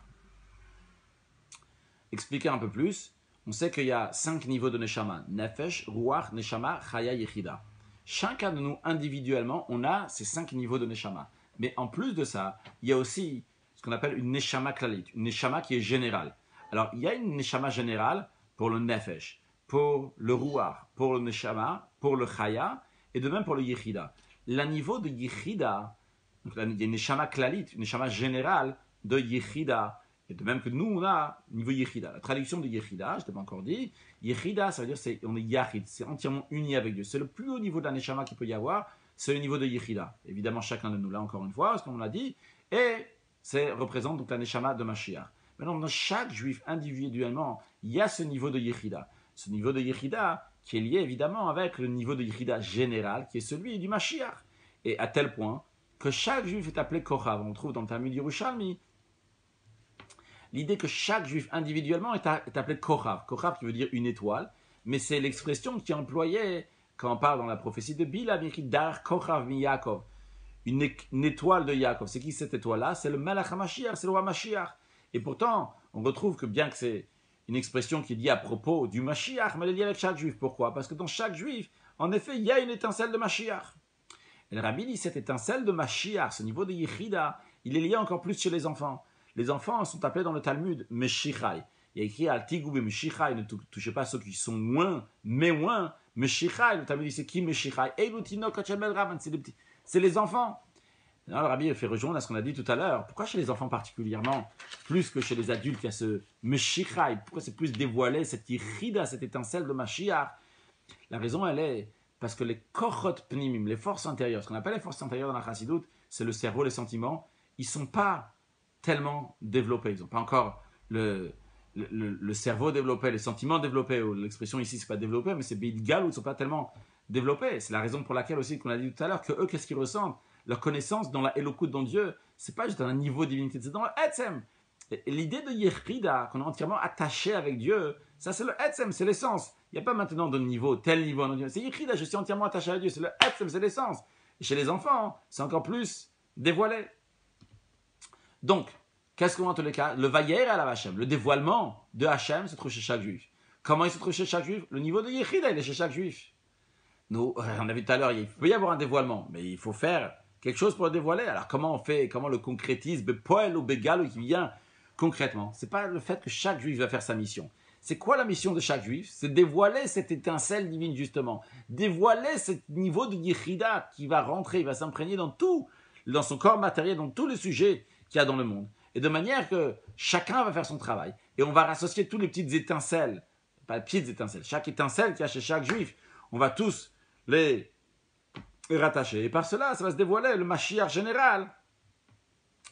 Expliquer un peu plus, on sait qu'il y a 5 niveaux de Neshama. Nefesh, Ruach, Neshama, Chaya, Yechida. Chacun de nous, individuellement, on a ces 5 niveaux de Neshama. Mais en plus de ça, il y a aussi ce qu'on appelle une Neshama Klalit, une Neshama qui est générale. Alors, il y a une Neshama générale pour le Nefesh, pour le Ruach, pour le Neshama, pour le Chaya, et de même pour le Yechida. Le niveau de Yechida, donc il y a une Neshama Klalit, une Neshama générale de Yechida, et de même que nous, on a niveau Yechida. La traduction de Yechida, je ne t'ai pas encore dit, Yechida, ça veut dire on est Yachid, c'est entièrement uni avec Dieu. C'est le plus haut niveau de la Neshama qu'il peut y avoir, c'est le niveau de Yechida. Évidemment, chacun de nous, là encore une fois, ce qu'on l'a dit, et ça représente donc la Neshama de Mashiach. Maintenant, dans chaque juif individuellement, il y a ce niveau de Yechida. Ce niveau de Yechida qui est lié évidemment avec le niveau de Yechida général, qui est celui du Mashiach. Et à tel point que chaque juif est appelé Kochav. On le trouve dans le Talmud Yerushalmi. L'idée que chaque juif individuellement est appelé Kochav. Kochav qui veut dire une étoile, mais c'est l'expression qui est employée quand on parle dans la prophétie de Bilam, Dar Kochav mi Yaakov. Une étoile de Yaakov. C'est qui cette étoile-là? C'est le Melech HaMashiach, c'est le roi Mashiach. Et pourtant, on retrouve que bien que c'est une expression qui est liée à propos du Mashiach, mais elle est liée avec chaque juif. Pourquoi? Parce que dans chaque juif, en effet, il y a une étincelle de Mashiach. Et le Rabbi dit, cette étincelle de Mashiach, ce niveau de Yechida, il est lié encore plus chez les enfants. Les enfants sont appelés dans le Talmud Meshichai. Il y a écrit Al Tigou Meshichai, ne touchez pas ceux qui sont loin, mais loin. Meshichai, le Talmud dit, c'est qui Meshichai? C'est les enfants. Alors, le Rabbi fait rejoindre à ce qu'on a dit tout à l'heure. Pourquoi chez les enfants particulièrement, plus que chez les adultes, il y a ce Meshichai? Pourquoi c'est plus dévoilé, cette Yechida, cette étincelle de Mashiach? La raison, elle est parce que les Kochot Pnimim, les forces intérieures, ce qu'on appelle les forces intérieures dans la Chassidoute, c'est le cerveau, les sentiments, ils ne sont pas tellement développés. Ils n'ont pas encore le cerveau développé, les sentiments développés. L'expression ici, ce n'est pas développé, mais c'est Bidgal, où ils ne sont pas tellement développés. C'est la raison pour laquelle aussi, qu'on a dit tout à l'heure, que eux, qu'est-ce qu'ils ressentent? Leur connaissance dans la Elokut, dans Dieu, ce n'est pas juste dans un niveau de divinité, c'est dans le Etzem. Et l'idée de Yechida, qu'on est entièrement attaché avec Dieu, ça c'est le Etzem, c'est l'essence. Il n'y a pas maintenant de niveau, tel niveau. C'est Yechida, je suis entièrement attaché à Dieu, c'est le Etzem, c'est l'essence. Et chez les enfants, c'est encore plus dévoilé. Donc, qu'est-ce qu'on a dans tous les cas? Le Vayer à la Hachem, le dévoilement de Hachem se trouve chez chaque juif. Comment il se trouve chez chaque juif? Le niveau de Yechida, il est chez chaque juif. Nous, on a vu tout à l'heure, il peut y avoir un dévoilement, mais il faut faire quelque chose pour le dévoiler. Alors comment on fait, comment on le concrétise, Bepoel ou Begal qui vient concrètement? C'est pas le fait que chaque juif va faire sa mission. C'est quoi la mission de chaque juif? C'est dévoiler cette étincelle divine justement, dévoiler ce niveau de Yechida qui va rentrer, il va s'imprégner dans tout, dans son corps matériel, dans tous les sujets qu'il y a dans le monde. Et de manière que chacun va faire son travail. Et on va rassocier toutes les petites étincelles, pas les petites étincelles, chaque étincelle qu'il y a chez chaque juif, on va tous les rattacher. Et par cela, ça va se dévoiler le Mashiach général.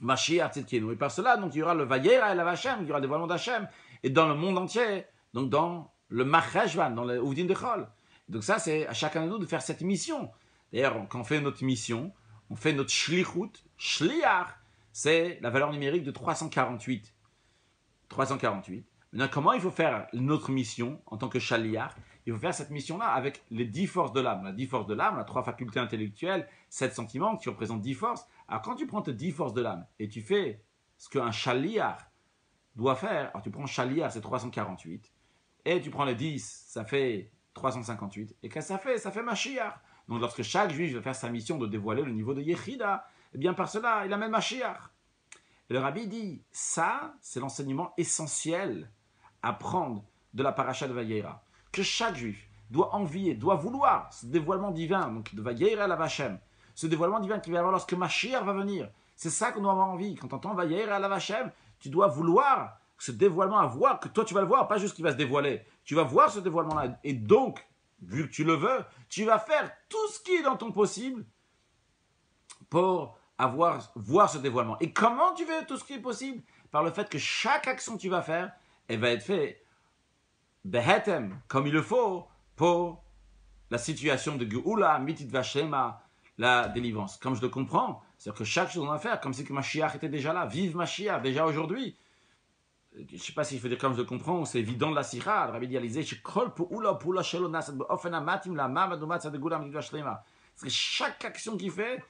Mashiach Tzidkenu. Et par cela, donc, il y aura le Vayera et la Vachem, il y aura le dévoilement d'Hachem. Et dans le monde entier, donc dans le Macheshvan, dans le Ouvdin de Chol. Donc ça, c'est à chacun de nous de faire cette mission. D'ailleurs, quand on fait notre mission, on fait notre Shlichut. Shliach, c'est la valeur numérique de 348. 348. Maintenant, comment il faut faire notre mission en tant que Shaliach? Il faut faire cette mission-là avec les 10 forces de l'âme. La 10 forces de l'âme, la 3 facultés intellectuelles, 7 sentiments qui représentent 10 forces. Alors quand tu prends tes 10 forces de l'âme et tu fais ce qu'un Shaliach doit faire, alors tu prends Shaliach, c'est 348, et tu prends les 10, ça fait 358, et qu'est-ce que ça fait Mashiach. Donc lorsque chaque juif va faire sa mission de dévoiler le niveau de Yechida, eh bien par cela, il amène Mashiach. Et le Rabbi dit, ça, c'est l'enseignement essentiel à prendre de la paracha de Vayera. Que chaque juif doit envier, doit vouloir ce dévoilement divin, donc de Vayera la Vachem, ce dévoilement divin qui va avoir lorsque Mashiach va venir. C'est ça qu'on doit avoir envie. Quand tu entends Vayera la Vachem, tu dois vouloir ce dévoilement à voir, que toi tu vas le voir, pas juste qu'il va se dévoiler. Tu vas voir ce dévoilement-là. Et donc, vu que tu le veux, tu vas faire tout ce qui est dans ton possible pour voir ce dévoilement. Et comment tu fais tout ce qui est possible? Par le fait que chaque action que tu vas faire, elle va être faite behetem, comme il le faut, pour la situation de Geoula, Mitit Vashema, la délivrance. Comme je le comprends, c'est-à-dire que chaque chose qu'on va faire, comme si que Mashiach était déjà là, vive Mashiach, déjà aujourd'hui. Je ne sais pas si je veux dire comme je le comprends, c'est évident de la Sikha, le Rabbi dialisé, c'est que chaque action qu'il fait,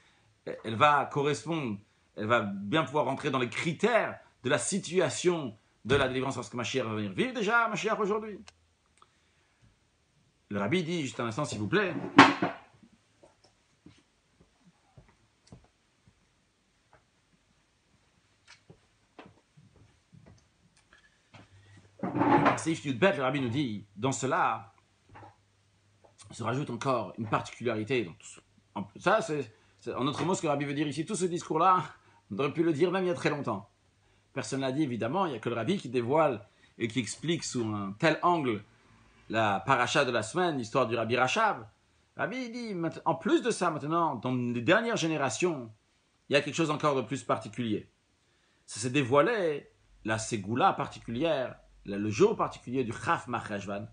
elle va correspondre, elle va bien pouvoir rentrer dans les critères de la situation de la délivrance lorsque Mashiach va venir. Vive déjà Mashiach aujourd'hui. Le rabbi dit, juste un instant s'il vous plaît, Seif Yudbet, le rabbi nous dit, dans cela, se rajoute encore une particularité. Ça, c'est en autre mot ce que le rabbi veut dire ici. Tout ce discours-là, on aurait pu le dire même il y a très longtemps. Personne ne l'a dit, évidemment. Il n'y a que le rabbi qui dévoile et qui explique sous un tel angle la paracha de la semaine, l'histoire du Rabbi Rachab. Le rabbi dit, en plus de ça, maintenant, dans les dernières générations, il y a quelque chose encore de plus particulier. Ça s'est dévoilé, la ségoula particulière, le jour particulier du Chaf Marcheshvan.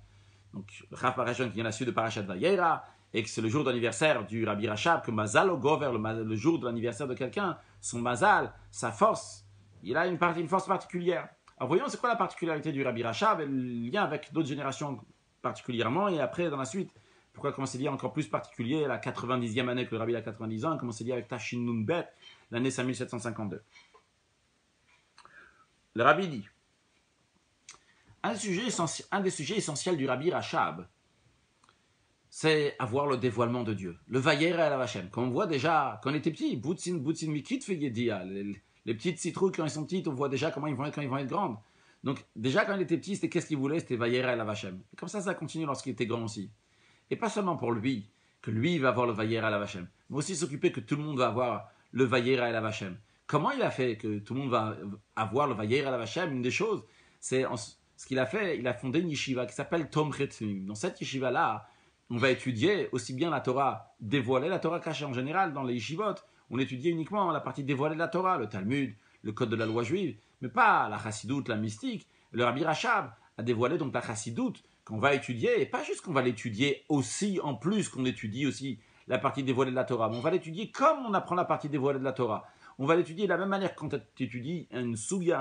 Donc, le Chaf Marcheshvan qui vient à la suite de Parashat Vayera, et que c'est le jour d'anniversaire du Rabbi Rachab, que Mazal Gover, le jour de l'anniversaire de quelqu'un, son Mazal, sa force, il a une force particulière. Alors voyons, c'est quoi la particularité du Rabbi Rachab et le lien avec d'autres générations particulièrement, et après, dans la suite, pourquoi comment c'est lié encore plus particulier, la 90e année que le Rabbi a 90 ans, comment c'est lié avec Tashin Nun Bet, l'année 5752. Le Rabbi dit, un des sujets essentiels du Rabbi Rachab, c'est avoir le dévoilement de Dieu, le Vayera el Hashem. Comme on voit déjà, quand on était petit, Boutsin Mikrit Feyedia, les petites citrouilles quand ils sont petites, on voit déjà comment ils vont être quand ils vont être grandes. Donc déjà quand il était petit, c'était qu'est-ce qu'il voulait, c'était Vayera el Hashem. Et comme ça continue lorsqu'il était grand aussi. Et pas seulement pour lui, que lui va avoir le Vayera el Hashem, mais aussi s'occuper que tout le monde va avoir le Vayera el Hashem. Comment il a fait que tout le monde va avoir le Vayera el Hashem? Une des choses, c'est ce qu'il a fait, il a fondé une yeshiva qui s'appelle Tom Chetzim. Dans cette yeshiva-là, on va étudier aussi bien la Torah dévoilée, la Torah cachée en général dans les yeshivot. On étudie uniquement la partie dévoilée de la Torah, le Talmud, le code de la loi juive, mais pas la chassidoute, la mystique. Le Rabbi Rachab a dévoilé donc la chassidoute qu'on va étudier, et pas juste qu'on va l'étudier aussi, en plus qu'on étudie aussi la partie dévoilée de la Torah, mais on va l'étudier comme on apprend la partie dévoilée de la Torah. On va l'étudier de la même manière que quand tu étudies un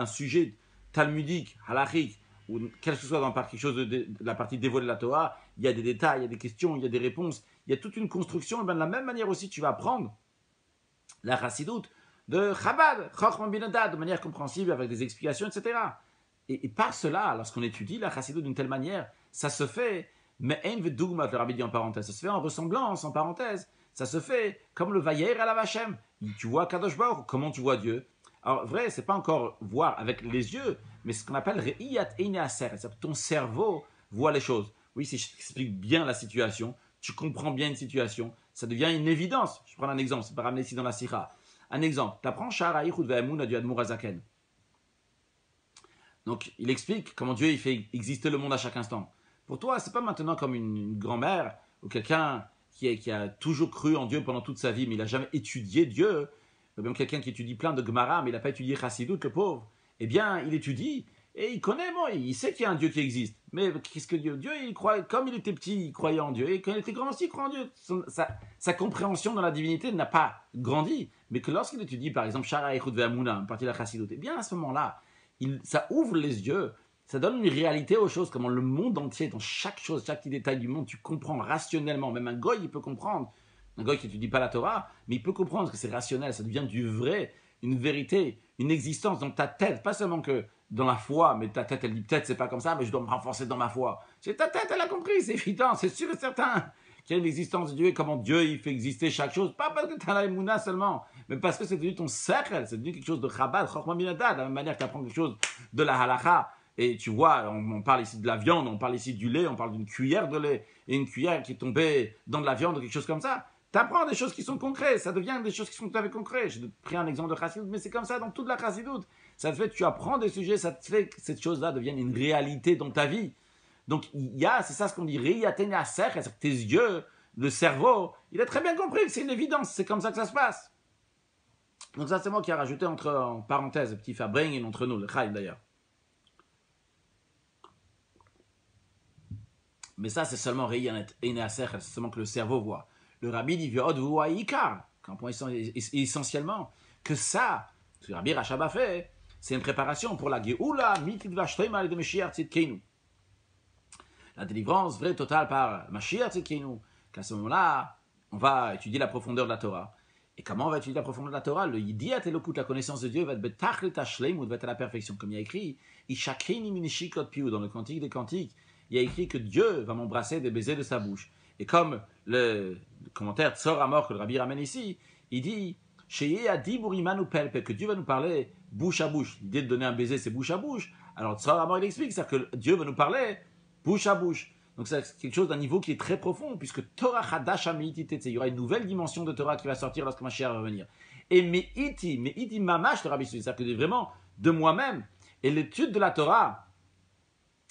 sujet talmudique, halachique, ou quel que soit dans quelque chose de la partie dévoilée de la Torah, il y a des détails, il y a des questions, il y a des réponses, il y a toute une construction, et bien de la même manière aussi tu vas apprendre la chassidoute de Chabad, Chochmah bin Hadad, de manière compréhensible, avec des explications, etc. Et par cela, lorsqu'on étudie la chassidoute d'une telle manière, ça se fait, mais ein v'dougmat, le rabbi dit en parenthèse, ça se fait en ressemblance, en parenthèse, ça se fait comme le Vayer à la Vachem. Tu vois Kadosh Baruch, comment tu vois Dieu. Alors, vrai, c'est pas encore voir avec les yeux, mais ce qu'on appelle Re'iyat Eine Aser, ton cerveau voit les choses. Oui, si je t'explique bien la situation, tu comprends bien une situation, ça devient une évidence. Je prends un exemple, c'est pas ramené ici dans la Sikha. Un exemple, tu apprends Sha'ar Hayichud Ve'emun du Admur Hazaken. Donc, il explique comment Dieu il fait exister le monde à chaque instant. Pour toi, c'est pas maintenant comme une grand-mère ou quelqu'un qui a toujours cru en Dieu pendant toute sa vie, mais il n'a jamais étudié Dieu. Ou même quelqu'un qui étudie plein de Gemara, mais il n'a pas étudié Chassidut, le pauvre. Eh bien, il étudie et il connaît, bon, il sait qu'il y a un Dieu qui existe. Mais qu'est-ce que Dieu? Dieu, il croit, comme il était petit, il croyait en Dieu. Et quand il était grand aussi, il croit en Dieu. Sa compréhension de la divinité n'a pas grandi. Mais que lorsqu'il étudie, par exemple, Shara Echut Ve'amuna, une partie de la Chassidut, eh bien, à ce moment-là, ça ouvre les yeux. Ça donne une réalité aux choses, comment le monde entier, dans chaque chose, chaque petit détail du monde, tu comprends rationnellement. Même un goy, il peut comprendre. Un goy qui n'étudie pas la Torah, mais il peut comprendre que c'est rationnel, ça devient du vrai, une vérité, une existence dans ta tête. Pas seulement que dans la foi, mais ta tête, elle dit peut-être c'est pas comme ça, mais je dois me renforcer dans ma foi. C'est ta tête, elle a compris, c'est évident, c'est sûr et certain qu'il y a une existence de Dieu et comment Dieu il fait exister chaque chose. Pas parce que tu as la émouna seulement, mais parce que c'est devenu ton cercle, c'est devenu quelque chose de Chabad, Chochmah bin Hadad, de la même manière que tu apprends quelque chose de la halakha. Et tu vois, on parle ici de la viande, on parle ici du lait, on parle d'une cuillère de lait, et une cuillère qui est tombée dans de la viande ou quelque chose comme ça. Tu apprends des choses qui sont concrètes, ça devient des choses qui sont tout à fait concrètes. J'ai pris un exemple de Chassidut, mais c'est comme ça dans toute la Chassidut. Ça te fait, tu apprends des sujets, ça te fait que cette chose-là devienne une réalité dans ta vie. Donc, c'est ça ce qu'on dit, Riyatena Ser, c'est que tes yeux, le cerveau, il a très bien compris que c'est une évidence, c'est comme ça que ça se passe. Donc ça, c'est moi qui ai rajouté en parenthèse, petit Fabring entre nous, le Chaim d'ailleurs. Mais ça, c'est seulement Riyatena Ser, c'est seulement que le cerveau voit. Le rabbi dit qu'un point essentiellement, que ça, ce que le rabbi Rachab a fait, c'est une préparation pour la Geoula, de Mashiach Tzidkenu. La délivrance vraie totale par Mashiach Tzidkenu, qu'à ce moment-là, on va étudier la profondeur de la Torah. Et comment on va étudier la profondeur de la Torah? Le Yidiat Elokut, la connaissance de Dieu, va être betachlit hashleimut, va être à la perfection. Comme il y a écrit, Ishakrini minishikot piu, dans le Cantique des Cantiques, il y a écrit que Dieu va m'embrasser des baisers de sa bouche. Et comme le commentaire Tzor Amor que le Rabbi ramène ici, il dit, Sheye adibur imanu pelpe, que Dieu va nous parler bouche à bouche. L'idée de donner un baiser, c'est bouche à bouche. Alors Tzor Amor, il explique, c'est-à-dire que Dieu va nous parler bouche à bouche. Donc c'est quelque chose d'un niveau qui est très profond, puisque Torah Chadash Amititetse, il y aura une nouvelle dimension de Torah qui va sortir lorsque Mashiach va revenir. Et Me'iti Mamash, le Rabbi Shmuel, c'est-à-dire que vraiment de moi-même, et l'étude de la Torah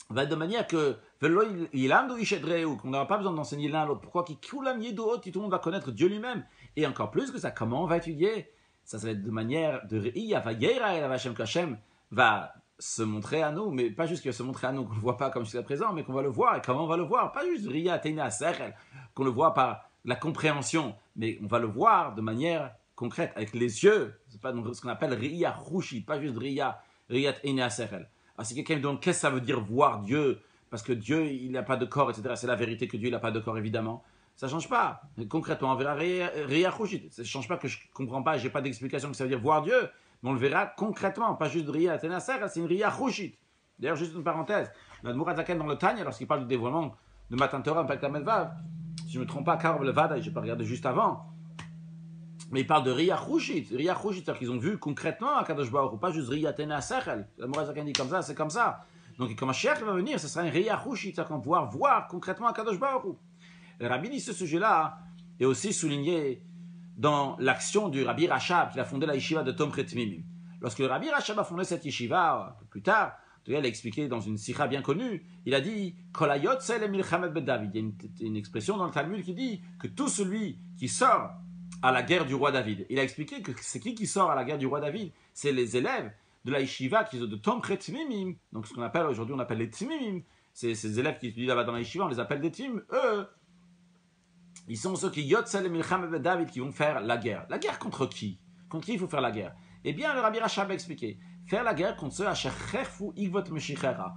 va être de manière que qu'on n'aura pas besoin d'enseigner l'un à l'autre. Pourquoi tout le monde va connaître Dieu lui-même. Et encore plus que ça, comment on va étudier? Ça va être de manière de Re'iyah, Hashem va se montrer à nous, mais pas juste qu'il va se montrer à nous, qu'on ne le voit pas comme jusqu'à présent, mais qu'on va le voir. Et comment on va le voir? Pas juste Re'iyah, Teina, Sechel, qu'on le voit par la compréhension, mais on va le voir de manière concrète, avec les yeux. C'est pas ce qu'on appelle Re'iyah Chushi, pas juste Re'iyah, Teina, Sechel. Alors si quelqu'un me demande qu'est-ce que ça veut dire voir Dieu, parce que Dieu, il n'a pas de corps, etc. C'est la vérité que Dieu, il n'a pas de corps, évidemment. Ça ne change pas. Mais concrètement, on verra Re'iyah Chushit. Ça ne change pas que je ne comprends pas, je n'ai pas d'explication que ça veut dire voir Dieu, mais on le verra concrètement, pas juste Re'iyah Tenaser, c'est une Re'iyah Chushit. D'ailleurs, juste une parenthèse, l'Admour Hazaken dans le Tanya, lorsqu'il parle du dévoilement de Matan Torah, Pektamet Vav, si je ne me trompe pas, Karov le Vada, je n'ai pas regardé juste avant, mais il parle de Re'iyah Chushit. Re'iyah Chushit, c'est-à-dire qu'ils ont vu concrètement à Kadosh Baruch Hu, pas juste Re'iyah Tenaser. L'Admour Hazaken dit comme ça, c'est comme ça. Donc, quand Mashiach va venir, ce sera un Re'iyah Chushit, c'est-à-dire qu'on va pouvoir voir concrètement à Kadosh Baruch Hu. Le Rabbi dit ce sujet-là est aussi souligné dans l'action du Rabbi Rachab, qui a fondé la yeshiva de Tom Chetmimim. Lorsque le Rabbi Rachab a fondé cette yeshiva, un peu plus tard, il a expliqué dans une sikha bien connue, il a dit Kolayot sel milchamet bet David. Il y a une expression dans le Talmud qui dit que tout celui qui sort à la guerre du roi David. Il a expliqué que c'est qui sort à la guerre du roi David? C'est les élèves de la yeshiva de Tom Chetmimim. Donc ce qu'on appelle aujourd'hui, on appelle les Tmimim. C'est ces élèves qui étudient là-bas dans la yeshiva, on les appelle des Tmim. Eux, ils sont ceux qui Yotzal Milchamet bet David, qui vont faire la guerre. La guerre contre qui? Contre qui il faut faire la guerre? Eh bien, le Rabbi Rachab a expliqué. Faire la guerre contre ceux à Chercherfu Igvot Meshichera.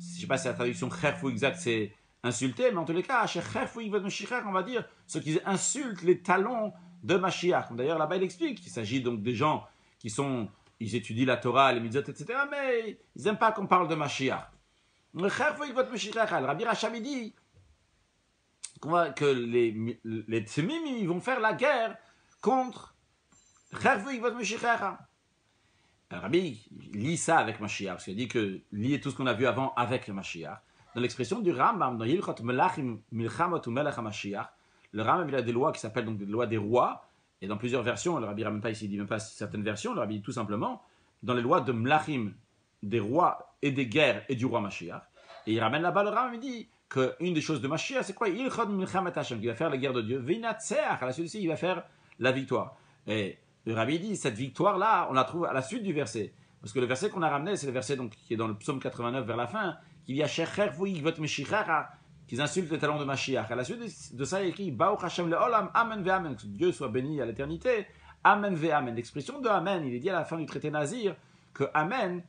Je ne sais pas si la traduction Cherfu exacte c'est insulter, mais en tous les cas, à Chercherfu Igvot Meshichera, on va dire ceux qui insultent les talons de Mashiach. D'ailleurs, là-bas, il explique qu'il s'agit donc des gens qui sont, ils étudient la Torah, les mitzvot, etc., mais ils n'aiment pas qu'on parle de Mashiach. Chercherfu Igvot Meshichera. Le Rabbi Rachab dit que les Tzemim, ils vont faire la guerre contre Chervu Igvot Meshichera. Rabbi lit ça avec Mashiach, parce qu'il dit que lier tout ce qu'on a vu avant avec le Mashiach. Dans l'expression du Rambam, dans Hilchot Melachim Milchamot Umelech HaMashiach, le Rambam il a des lois qui s'appellent donc des lois des rois, et dans plusieurs versions, le Rabbi ramène pas ici, il dit même pas certaines versions, le Rabbi dit tout simplement, dans les lois de Melachim, des rois et des guerres et du roi Mashiach, et il ramène là-bas le Rambam, il dit qu'une des choses de Mashiach, c'est quoi? Ilchot Milchamet Hashem, qui va faire la guerre de Dieu, Veinatseach, à la suite ici, il va faire la victoire. Et le Rabbi dit, cette victoire-là, on la trouve à la suite du verset. Parce que le verset qu'on a ramené, c'est le verset donc, qui est dans le psaume 89 vers la fin, qui dit qu'ils insultent les talons de Mashiach. À la suite de ça, il écrit Baruch Hashem le'olam, Amen ve'amen, que Dieu soit béni à l'éternité, Amen ve'amen. L'expression de Amen, il est dit à la fin du traité Nazir que Amen,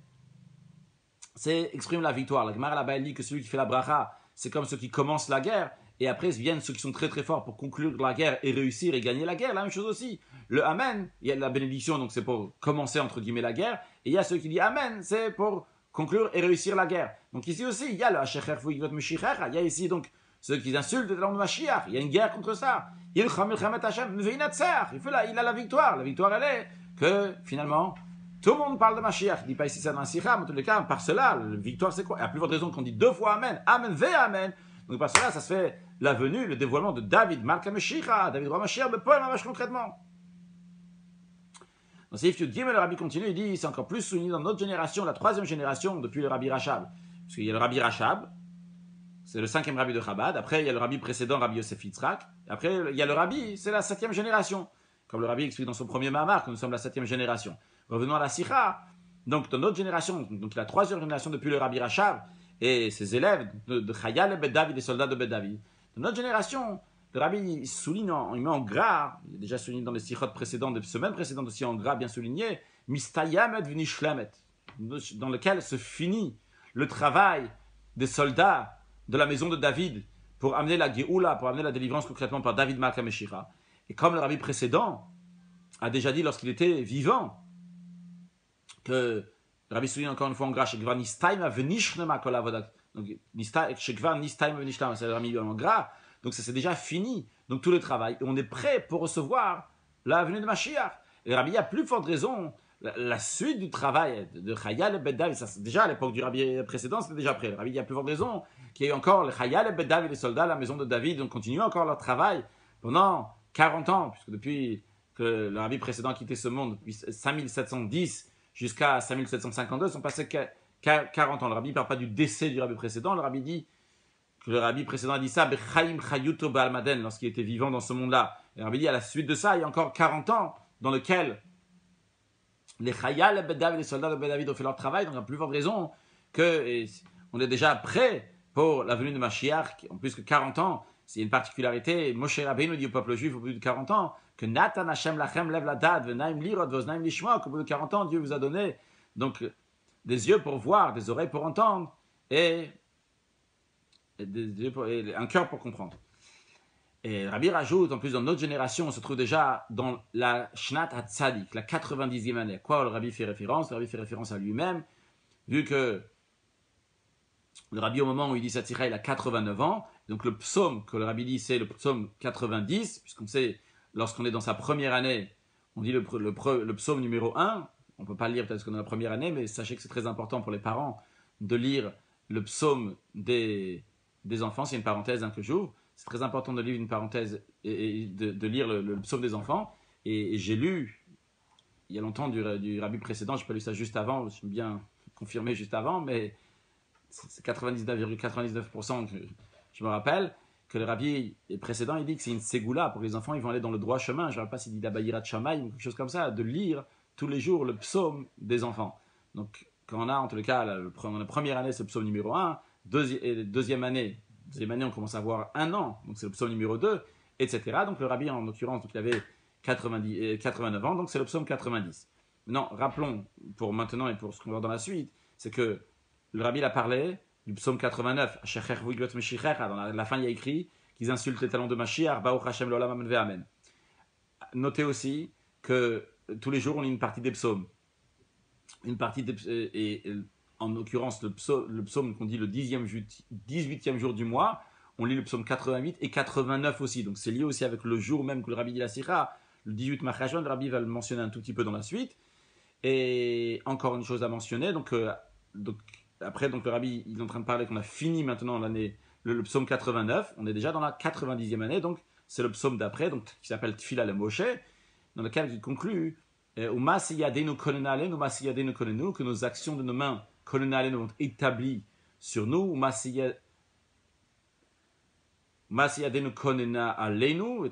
c'est exprime la victoire. La Gemara là-bas, elle dit que celui qui fait la bracha, c'est comme ceux qui commencent la guerre, et après viennent ceux qui sont très très forts pour conclure la guerre et réussir et gagner la guerre. La même chose aussi. Le Amen, il y a la bénédiction, donc c'est pour commencer entre guillemets la guerre, et il y a ceux qui disent Amen, c'est pour conclure et réussir la guerre. Donc ici aussi, il y a le Hachecherfu Igvot Meshichera, il y a ici donc ceux qui insultent le talon de Mashiach, il y a une guerre contre ça. Il a la victoire. La victoire, elle est que finalement, tout le monde parle de Mashiach. Il ne dit pas ici ça dans un Sikha, mais en tous les cas, par cela, la victoire c'est quoi? Il y a plus forte raison qu'on dit deux fois Amen, Amen ve Amen. Donc par cela, ça se fait la venue, le dévoilement de David, Malka Meshicha, David roi Mashiach, mais pas Mamash concrètement. Dans Seif Yud Gimel, le Rabbi continue, il dit, c'est encore plus souligné dans notre génération, la troisième génération depuis le Rabbi Rachab. Parce qu'il y a le Rabbi Rachab, c'est le 5e Rabbi de Chabad, après il y a le Rabbi précédent, Rabbi Yosef Yitzhak, après il y a le Rabbi, c'est la 7e génération. Comme le Rabbi explique dans son premier Mahamar que nous sommes la 7e génération. Revenons à la Sikha, donc dans notre génération, donc la 3e génération depuis le Rabbi Rachab, et ses élèves de Chayal et Bet David, des soldats de Bet David. Dans notre génération, le Rabbi souligne, il met en gras, il est déjà souligné dans les sikhot précédentes, des semaines précédentes aussi en gras, bien souligné, Mistayamet v'nishlamet, dans lequel se finit le travail des soldats de la maison de David pour amener la Géoula, pour amener la délivrance concrètement par David Malka Meshicha. Et comme le Rabbi précédent, a déjà dit lorsqu'il était vivant que le Rabbi souligne encore une fois en gras, donc c'est le Rabbi en gras, donc ça c'est déjà fini, donc tout le travail, et on est prêt pour recevoir la venue de Mashiach. Et le Rabbi a plus forte raison, la suite du travail de Chayal et Bet David, ça déjà à l'époque du Rabbi précédent, c'était déjà prêt. Le Rabbi a plus forte raison qu'il y ait encore les Chayal et Bet David, les soldats à la maison de David, donc continuent encore leur travail pendant 40 ans, puisque depuis que le Rabbi précédent a quitté ce monde, depuis 5710 jusqu'à 5752, sont passés 40 ans. Le Rabbi ne parle pas du décès du Rabbi précédent, le Rabbi dit que le Rabbi précédent a dit ça, Bechaim Chayuto Baalmaden, lorsqu'il était vivant dans ce monde-là. Et le Rabbi dit à la suite de ça, il y a encore 40 ans dans lequel les Chayal et Bet David, les soldats de Bet David ont fait leur travail, donc il y a plus forte raison qu'on est déjà prêt pour la venue de Mashiach, en plus que 40 ans. C'est une particularité, Moshe Rabbeinu dit au peuple juif au bout de 40 ans que Natan Hashem lachem lev ladad venaim lirot voznaim lishma, qu'au bout de 40 ans Dieu vous a donné donc des yeux pour voir, des oreilles pour entendre et un cœur pour comprendre. Et Rabbi rajoute, en plus dans notre génération, on se trouve déjà dans la Shnat HaTzadik, la 90e année. À quoi le Rabbi fait référence? Le Rabbi fait référence à lui-même, vu que le Rabbi, au moment où il dit sa tira, il a 89 ans. Donc le psaume que le Rabbi dit, c'est le psaume 90, puisqu'on sait, lorsqu'on est dans sa première année, on dit le psaume numéro 1. On ne peut pas le lire peut-être qu'on est dans la première année, mais sachez que c'est très important pour les parents de lire le psaume des enfants. C'est une parenthèse que j'ouvre. C'est très important de lire une parenthèse et de lire le psaume des enfants. Et j'ai lu, il y a longtemps, du Rabbi précédent, je n'ai pas lu ça juste avant, je me bien confirmé juste avant, mais c'est 99,99% que je me rappelle que le Rabbi précédent, il dit que c'est une ségoula pour les enfants, ils vont aller dans le droit chemin. Je ne sais pas s'il dit d'Abayirat Shamaï ou quelque chose comme ça, de lire tous les jours le psaume des enfants. Donc, quand on a, en tout cas, la première année, c'est le psaume numéro 1, deuxième année, on commence à avoir 1 an, donc c'est le psaume numéro 2, etc. Donc, le Rabbi, en l'occurrence, donc, il avait 89 ans, donc c'est le psaume 90. Maintenant, rappelons, pour maintenant et pour ce qu'on va voir dans la suite, c'est que le Rabbi a parlé du psaume 89, dans la fin il y a écrit qu'ils insultent les talents de Mashiach, Baruch Hashem l'olam amen ve'amen. Notez aussi que tous les jours on lit une partie des psaumes. Et en l'occurrence le psaume qu'on dit le 18e jour du mois, on lit le psaume 88 et 89 aussi. Donc c'est lié aussi avec le jour même que le Rabbi dit la Sikha, le 18 Machashvan, le Rabbi va le mentionner un tout petit peu dans la suite. Et encore une chose à mentionner, après, le Rabbi, il est en train de parler qu'on a fini maintenant l'année, le psaume 89. On est déjà dans la 90e année, donc c'est le psaume d'après, donc qui s'appelle Tfila le Moshe, dans lequel il conclut que nos actions de nos mains vont être établies sur nous, est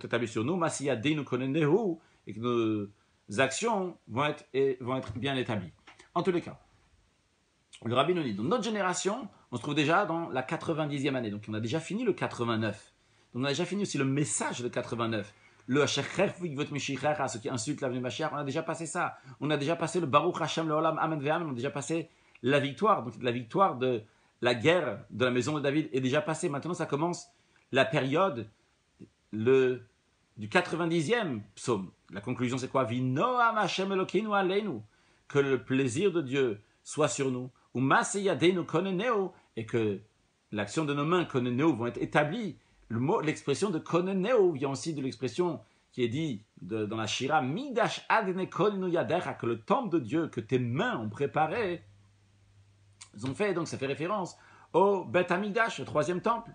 établi sur nous, et que nos actions vont être bien établies. En tous les cas, le Rabbi nous dit, dans notre génération, on se trouve déjà dans la 90e année. Donc on a déjà fini le 89. Donc on a déjà fini aussi le message de 89. Le à ceux qui insultent l'avenue Mashiach, on a déjà passé ça. On a déjà passé le Baruch Hashem le Olam Amen Ve'amen, on a déjà passé la victoire. Donc la victoire de la guerre de la maison de David est déjà passée. Maintenant ça commence la période du 90e psaume. La conclusion c'est quoi? Vinoam Hashem Elokeinu aleinu. Que le plaisir de Dieu soit sur nous. Et que l'action de nos mains koneneo vont être établies. L'expression de koneneo vient aussi de l'expression qui est dit dans la Shira Midash adne konenu yadecha, que le temple de Dieu que tes mains ont préparé, ils ont fait, donc ça fait référence au Bet Hamikdash, le 3e temple.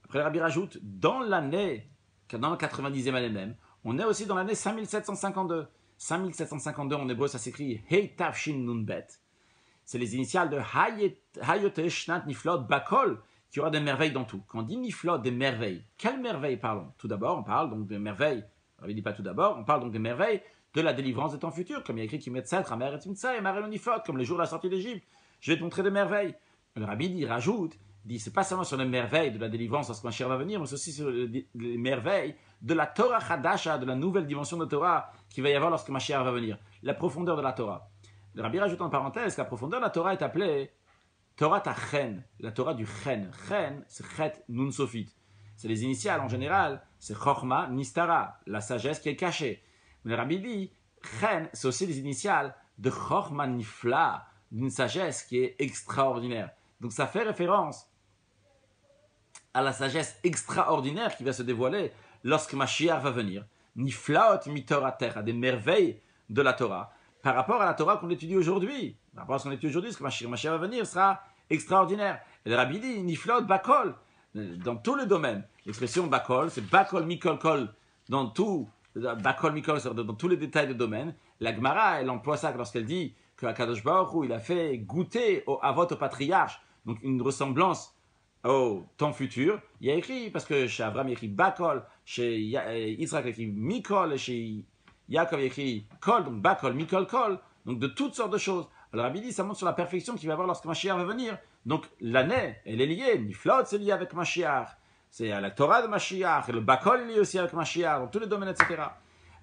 Après le Rabbi rajoute, dans la 90e année même, on est aussi dans l'année 5752. 5752 en hébreu, ça s'écrit Hei Tavshin Nun Bet. C'est les initiales de Hayote Shnat Niflot Bakol, qui aura des merveilles dans tout. Quand on dit Niflot, des merveilles, quelles merveilles parlons? Tout d'abord, on parle donc des merveilles, on ne dit pas tout d'abord, on parle donc des merveilles de la délivrance des temps futurs, comme il y a écrit Kimetset, Ramer et Tzimtsa et Marel Niflot, comme le jour de la sortie d'Égypte. Je vais te montrer des merveilles. Le Rabbi dit, c'est pas seulement sur les merveilles de la délivrance lorsque Mashiach va venir, mais c'est aussi sur les merveilles de la Torah Chadasha, de la nouvelle dimension de Torah qu'il va y avoir lorsque Mashiach va venir. La profondeur de la Torah. Le Rabbi rajoute en parenthèse que la profondeur de la Torah est appelée Torah Tachen, la Torah du Chen. Chen, c'est Chet Nun Sofit. C'est les initiales en général, c'est Chochma Nistara, la sagesse qui est cachée. Mais le Rabbi dit, Chen, c'est aussi les initiales de Chochma Nifla, d'une sagesse qui est extraordinaire. Donc ça fait référence à la sagesse extraordinaire qui va se dévoiler lorsque Mashiach va venir. Niflaot mitorater, à des merveilles de la Torah, par rapport à la Torah qu'on étudie aujourd'hui. Par rapport à ce qu'on étudie aujourd'hui, ce que Mashiach va venir sera extraordinaire. Et le Rabbi dit, Niflaot bakol, dans tous les domaines. L'expression bakol, c'est bakol mikol kol, dans tout, bakol mikol, dans tous les détails de domaine. La Gemara, elle emploie ça lorsqu'elle dit que Akadosh Baruch Hu, il a fait goûter au Avot, au patriarche, donc une ressemblance au temps futur. Il y a écrit, parce que chez Abraham il y a écrit Bakol, chez Israël il y a écrit Mikol, et chez Yaakov il y a écrit Kol, donc Bakol, Mikol, Kol, donc de toutes sortes de choses. Alors Rabbi dit, ça montre sur la perfection qu'il va y avoir lorsque Mashiach va venir. Donc l'année, elle est liée, Niflot c'est lié avec Mashiach, c'est à la Torah de Mashiach, et le Bakol est lié aussi avec Mashiach, dans tous les domaines, etc.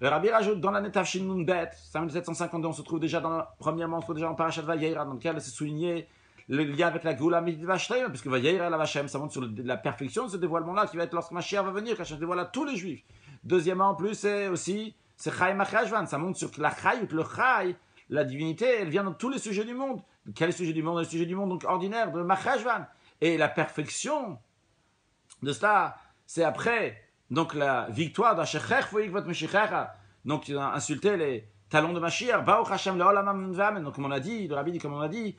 Le Rabbi rajoute, dans l'année Tafshin Nun Bet, 5752, on se trouve déjà premièrement, on se trouve déjà en Parashat Vayera, dans lequel c'est souligné le lien avec la Geoula Mitvashtem, puisque Vayera la Vashem, ça montre sur la perfection de ce dévoilement-là, qui va être lorsque Mashiach va venir, quand Mashiach dévoile à tous les Juifs. Deuxièmement, en plus, c'est aussi, c'est Chai Machashvan, ça montre sur la Chai, le Chai, la divinité, elle vient dans tous les sujets du monde. Quel est le sujet du monde? Le sujet du monde donc ordinaire, de Machashvan. Et la perfection de cela, c'est après, donc la victoire d'Ashechech, Foïk votre Meshichecha, donc il a insulté les talons de Mashiach, Baruch Hashem le'olam vamen, donc comme on a dit, le Rabbi dit comme on a dit,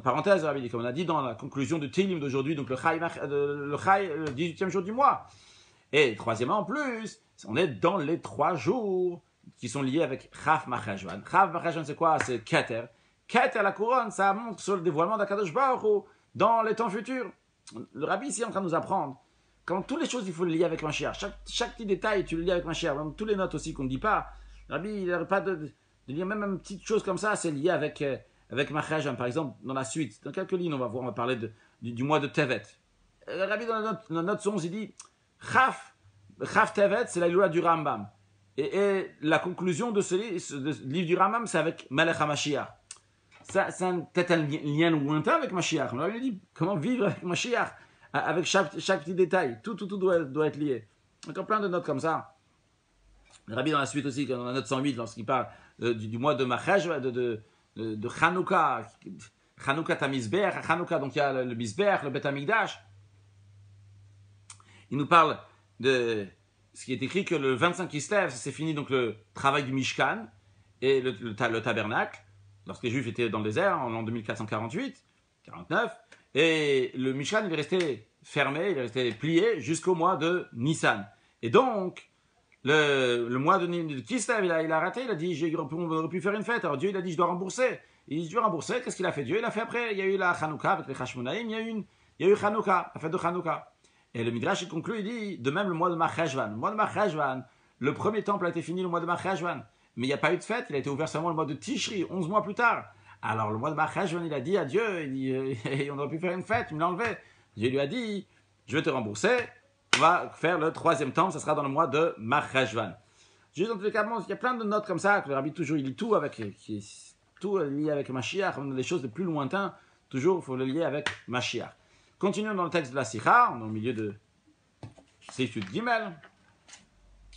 parenthèse, le Rabbi dit comme on a dit dans la conclusion du Tehillim d'aujourd'hui, donc le Chai, le 18e jour du mois. Et troisièmement, en plus, on est dans les 3 jours qui sont liés avec Chaf Machashvan. Chaf Machashvan, c'est quoi? C'est Keter. Keter, la couronne, ça montre sur le dévoilement d'Akadosh Baruch Hu dans les temps futurs. Le Rabbi ici est en train de nous apprendre quand toutes les choses, il faut le lier avec Mashiach. Chaque petit détail, tu le lis avec Mashiach. Même toutes les notes aussi qu'on ne dit pas. Le Rabbi, il n'arrête pas de lire même une petite chose comme ça, c'est lié avec Machashvan. Par exemple, dans la suite, dans quelques lignes, on va parler du mois de Tevet. Le Rabbi, dans la note 11, il dit Chaf Tevet, c'est la loi du Rambam. Et la conclusion de ce livre du Rambam, c'est avec Melech HaMashiach. Ça, c'est peut-être un lien lointain avec Mashiach. On lui dit comment vivre avec Mashiach, avec chaque petit détail. Tout doit être lié. Encore plein de notes comme ça. Le Rabbi dans la suite aussi, dans la note 108, lorsqu'il parle du mois de Machashvan, de Chanukah, Chanukah Tamizbeach, Chanukah, donc il y a le Mizbeach, le Bet Hamikdash. Il nous parle de ce qui est écrit que le 25 Kislev, c'est fini donc le travail du Mishkan et le tabernacle, lorsque les Juifs étaient dans le désert en l'an 2448, 49, et le Mishkan il est resté fermé, il est resté plié jusqu'au mois de Nissan. Et donc, le mois de Kislev, il a raté, il a dit, on aurait pu faire une fête. Alors Dieu, il a dit, je dois rembourser. Il dit, je dois rembourser, qu'est-ce qu'il a fait Dieu? Il a fait après, il y a eu la Chanukah avec les Hashmonaïm, il y a eu Chanukah, la fête de Chanukah. Et le Midrash il conclut, il dit, de même le mois de Machashvan. Le mois de Machashvan, le premier temple a été fini le mois de Machashvan. Mais il n'y a pas eu de fête, il a été ouvert seulement le mois de Tishri, 11 mois plus tard. Alors le mois de Machashvan, il a dit à Dieu, il dit, on aurait pu faire une fête, il me l'a enlevé. Dieu lui a dit, je vais te rembourser, on va faire le 3e temple, ça sera dans le mois de Machashvan. Juste dans tous les cas, il y a plein de notes comme ça, que le Rabbi toujours, il lit tout avec, tout lié avec Mashiach, les choses les plus lointaines, toujours il faut le lier avec Mashiach. Continuons dans le texte de la Sikha, on est au milieu de Seif Yud Gimel.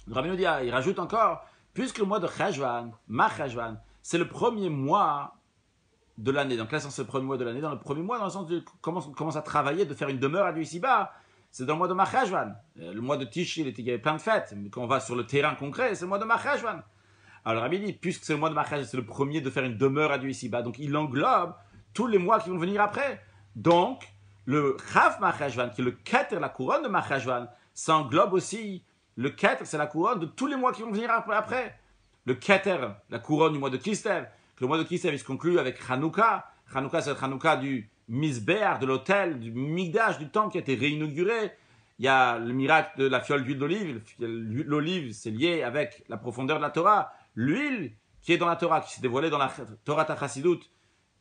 Le Rabbi nous dit, il rajoute encore, puisque le mois de Cheshvan, Macheshvan, c'est le premier mois de l'année. Donc là, c'est le premier mois de l'année. Dans le premier mois, dans le sens de comment on commence à travailler, de faire une demeure à Dieu ici-bas, c'est dans le mois de Macheshvan. Le mois de Tishri, il y avait plein de fêtes. Mais quand on va sur le terrain concret, c'est le mois de Macheshvan. Alors le Rabbi dit, puisque c'est le mois de Macheshvan, c'est le premier de faire une demeure à Dieu ici-bas. Donc il englobe tous les mois qui vont venir après. Donc, le Chaf Macheshvan, qui est le Keter, la couronne de Macheshvan, ça englobe aussi le Keter, c'est la couronne de tous les mois qui vont venir après. Le Keter, la couronne du mois de Kislev, le mois de Kislev il se conclut avec Chanukah. Chanukah, c'est le Chanukah du Mizbeach, de l'autel, du Migdash, du temple qui a été réinauguré. Il y a le miracle de la fiole d'huile d'olive. L'olive, c'est lié avec la profondeur de la Torah. L'huile qui est dans la Torah, qui s'est dévoilée dans la Torah Chassidut,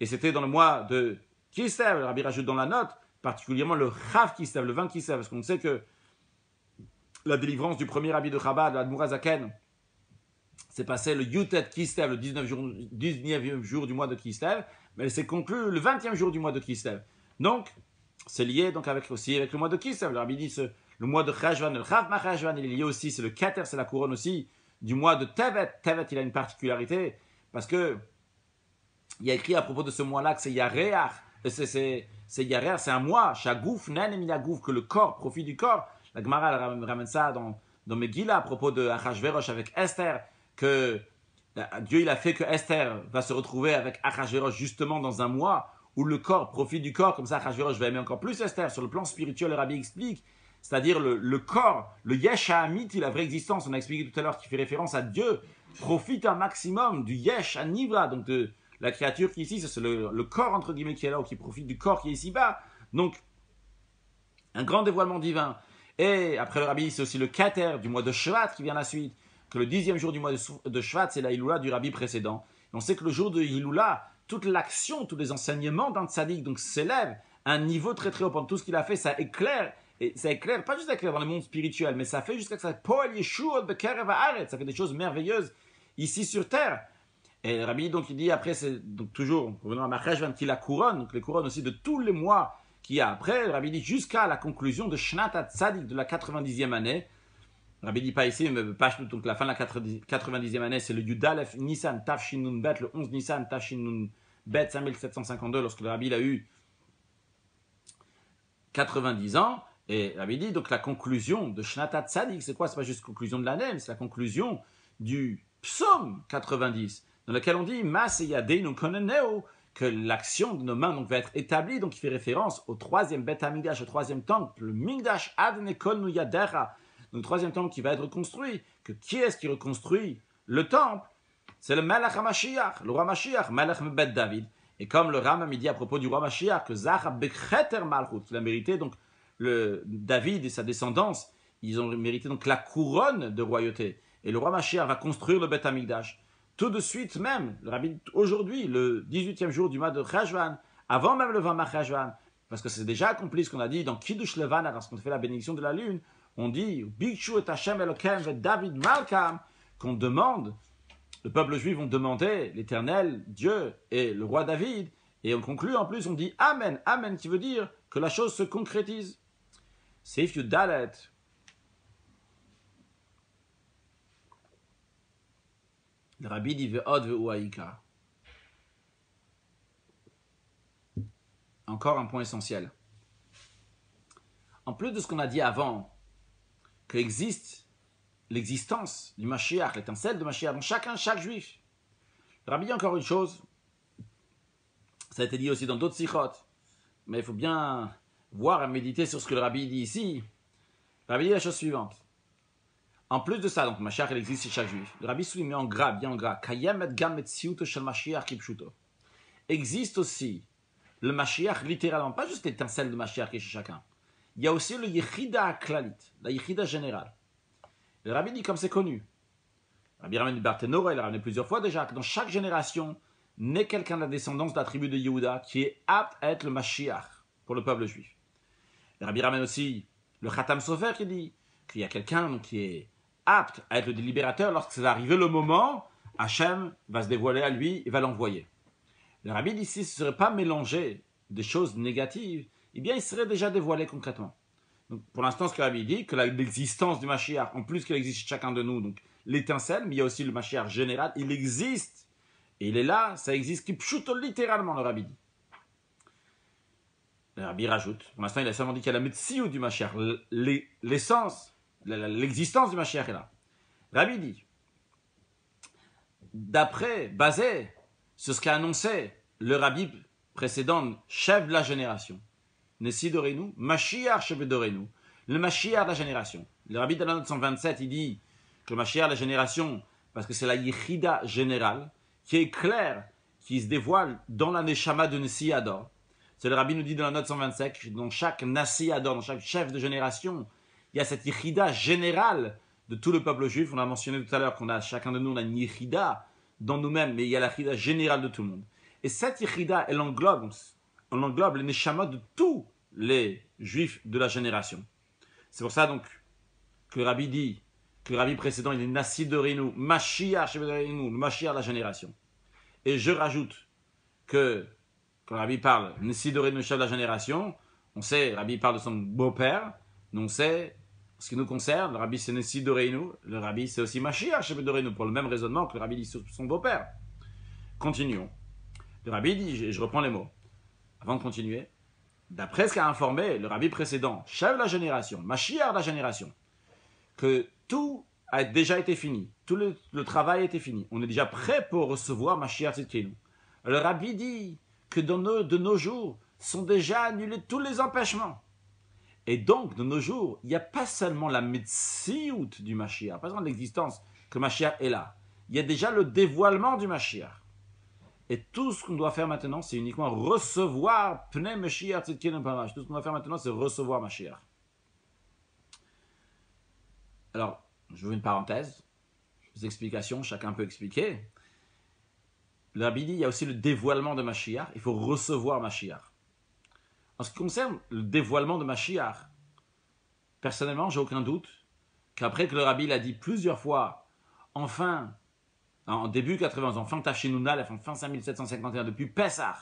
et c'était dans le mois de Kislev. Le Rabbi rajoute dans la note, particulièrement le Chav Kislev, le 20 Kislev, parce qu'on sait que la délivrance du premier Rabbi de Chabad, l'Admour Hazaken, s'est passée le Yutet Kislev, le 19e jour du mois de Kislev, mais elle s'est conclue le 20e jour du mois de Kislev. Donc, c'est lié donc aussi avec le mois de Kislev. Le Rabbi dit le mois de Cheshvan, le Chav Macheshvan, il est lié aussi, c'est le Keter, c'est la couronne aussi du mois de Tevet. Tevet, il a une particularité parce que il y a écrit à propos de ce mois-là que c'est Yareach, c'est Yareach, c'est un mois, Shagouf, Nen et Minagouf, que le corps profite du corps. La Gemara ramène ça dans Megillah à propos de Achashverosh avec Esther, que Dieu il a fait que Esther va se retrouver avec Achashverosh justement dans un mois où le corps profite du corps, comme ça Achashverosh va aimer encore plus Esther. Sur le plan spirituel, le Rabbi explique, c'est-à-dire le corps, le Yesh Ha'amit, la vraie existence, on a expliqué tout à l'heure, qui fait référence à Dieu, profite un maximum du Yesh Ha'nivra, donc de la créature qui est ici, c'est le corps entre guillemets qui est là, ou qui profite du corps qui est ici-bas. Donc, un grand dévoilement divin. Et après le Rabbi, c'est aussi le Keter du mois de Shvat qui vient à la suite, que le 10e jour du mois de Shvat, c'est la Hiloula du Rabbi précédent. Et on sait que le jour de Hiloula, toute l'action, tous les enseignements d'un tzaddik donc s'élèvent à un niveau très très haut. Pendant tout ce qu'il a fait, ça éclaire, et ça éclaire, pas juste éclaire dans le monde spirituel, mais ça fait jusqu'à que ça Poel Yeshua Bekerev Haaretz, ça fait des choses merveilleuses ici sur terre. Et le Rabbi, donc, il dit après, c'est donc toujours, revenons à Macheshvan, qui la couronne, donc les couronnes aussi de tous les mois qu'il y a après. Le Rabbi dit jusqu'à la conclusion de Shnat HaTzadik, de la 90e année. Le Rabbi dit pas ici, mais pas donc la fin de la 90e année, c'est le Yudalef Nissan Tafshin Nun Bet, le 11 Nissan Tafshin Nun Bet 5752, lorsque le Rabbi il a eu 90 ans. Et le Rabbi dit donc la conclusion de Shnat HaTzadik, c'est quoi? C'est pas juste la conclusion de l'année, mais c'est la conclusion du psaume 90. Dans lequel on dit Mas Yadeinu Koneneu, que l'action de nos mains donc, va être établie, donc il fait référence au troisième Bet HaMikdash, au troisième temple, le Mikdash Adnekonu Yadecha, donc le troisième temple qui va être reconstruit. Que qui est-ce qui reconstruit le temple? C'est le Melech HaMashiach, le roi Mashiach, Melech Bet David. Et comme le Rambam dit à propos du roi Mashiach, que Zacha Becheter Malchut, il a mérité donc le David et sa descendance, ils ont mérité donc la couronne de royauté. Et le roi Mashiach va construire le Bet HaMikdash. Tout de suite même, le Rabbi, aujourd'hui, le 18e jour du mois de Cheshvan, avant même le 20 Mar Cheshvan, parce que c'est déjà accompli ce qu'on a dit dans Kiddush Levana, lorsqu'on fait la bénédiction de la lune, on dit Bikshu et Hashem Elokem et David Malkam, qu'on demande, le peuple juif vont demander l'Éternel, Dieu et le roi David, et on conclut en plus, on dit Amen, Amen, qui veut dire que la chose se concrétise. Seif Yudalet. Le Rabbi dit Ve'od ve'uaïka. Encore un point essentiel. En plus de ce qu'on a dit avant, qu'existe l'existence du Mashiach, l'étincelle de Mashiach dans chaque juif. Le Rabbi dit encore une chose, ça a été dit aussi dans d'autres sikhot, mais il faut bien voir et méditer sur ce que le Rabbi dit ici. Le Rabbi dit la chose suivante. En plus de ça, donc Mashiach, il existe chez chaque juif. Le Rabbi souligne en gras, bien en gras, Kayem et gam et tsiuto shel Mashiach kipshuto. Existe aussi le Mashiach littéralement, pas juste l'étincelle de Mashiach qui est chez chacun. Il y a aussi le Yechida Klalit, la Yechida générale. Le Rabbi dit comme c'est connu. Le Rabbi ramène du Barthénora, il a ramené plusieurs fois déjà, que dans chaque génération, naît quelqu'un de la descendance de la tribu de Yehuda qui est apte à être le Mashiach pour le peuple juif. Le Rabbi ramène aussi le Khatam Sofer qui dit qu'il y a quelqu'un qui est apte à être le libérateur lorsque ça va arriver le moment, Hachem va se dévoiler à lui et va l'envoyer. Le Rabbi dit si ce ne serait pas mélangé des choses négatives, eh bien il serait déjà dévoilé concrètement. Donc, pour l'instant, ce que le Rabbi dit, que l'existence du Mashiach, en plus qu'elle existe chez chacun de nous, donc l'étincelle, mais il y a aussi le Mashiach général, il existe. Et il est là, ça existe, qui pshuto littéralement, le Rabbi dit. Le Rabbi rajoute, pour l'instant, il a seulement dit qu'il y a la Metsiou du Mashiach, l'essence, l'existence du Mashiach est là. Le Rabbi dit, basé sur ce qu'a annoncé le Rabbi précédent, chef de la génération, Nessi Dorenu, Mashiach chef Dorenu, le Mashiach de la génération. Le Rabbi de la note 127, il dit que le Mashiach de la génération, parce que c'est la Yechida générale, qui est claire, qui se dévoile dans la Neshama de Nessi Ador. C'est le Rabbi nous dit dans la note 127, dans chaque Nassi Ador, dans chaque chef de génération, il y a cette Yechida générale de tout le peuple juif. On a mentionné tout à l'heure qu'on a, chacun de nous, on a une Yechida dans nous-mêmes, mais il y a la Yechida générale de tout le monde. Et cette Yechida, elle englobe les Neshama de tous les juifs de la génération. C'est pour ça donc que le Rabbi dit, que le Rabbi précédent, il est Nassi Dorenu, Mashiach Dorenu, le Mashiach de la génération. Et je rajoute que quand le Rabbi parle Nassi Dorenu, chef de la génération, on sait, le Rabbi parle de son beau-père, on sait ce qui nous concerne, le Rabbi c'est Nessi Doreinu, le Rabbi c'est aussi Mashiach chez Doreinu, pour le même raisonnement que le Rabbi dit sur son beau-père. Continuons. Le Rabbi dit, je reprends les mots, avant de continuer, d'après ce qu'a informé le Rabbi précédent, chef de la génération, Mashiach de la génération, que tout a déjà été fini, tout le travail a été fini, on est déjà prêt pour recevoir Mashiach Tzidkenu. Le Rabbi dit que de nos jours sont déjà annulés tous les empêchements. Et donc, de nos jours, il n'y a pas seulement la Metsiout du Mashiach, pas seulement l'existence que Mashiach est là. Il y a déjà le dévoilement du Mashiach. Et tout ce qu'on doit faire maintenant, c'est uniquement recevoir Pnei Mashiach Tzidkenu Pamash. Tout ce qu'on doit faire maintenant, c'est recevoir Mashiach. Alors, je veux une parenthèse, des explications, chacun peut expliquer. Le Rabbi dit, il y a aussi le dévoilement de Mashiach, il faut recevoir Mashiach. En ce qui concerne le dévoilement de Mashiach, personnellement, j'ai aucun doute qu'après que le Rabbi l'a dit plusieurs fois, enfin, en début 80 ans, fin Tafshinunal, fin 5751, depuis Pessah,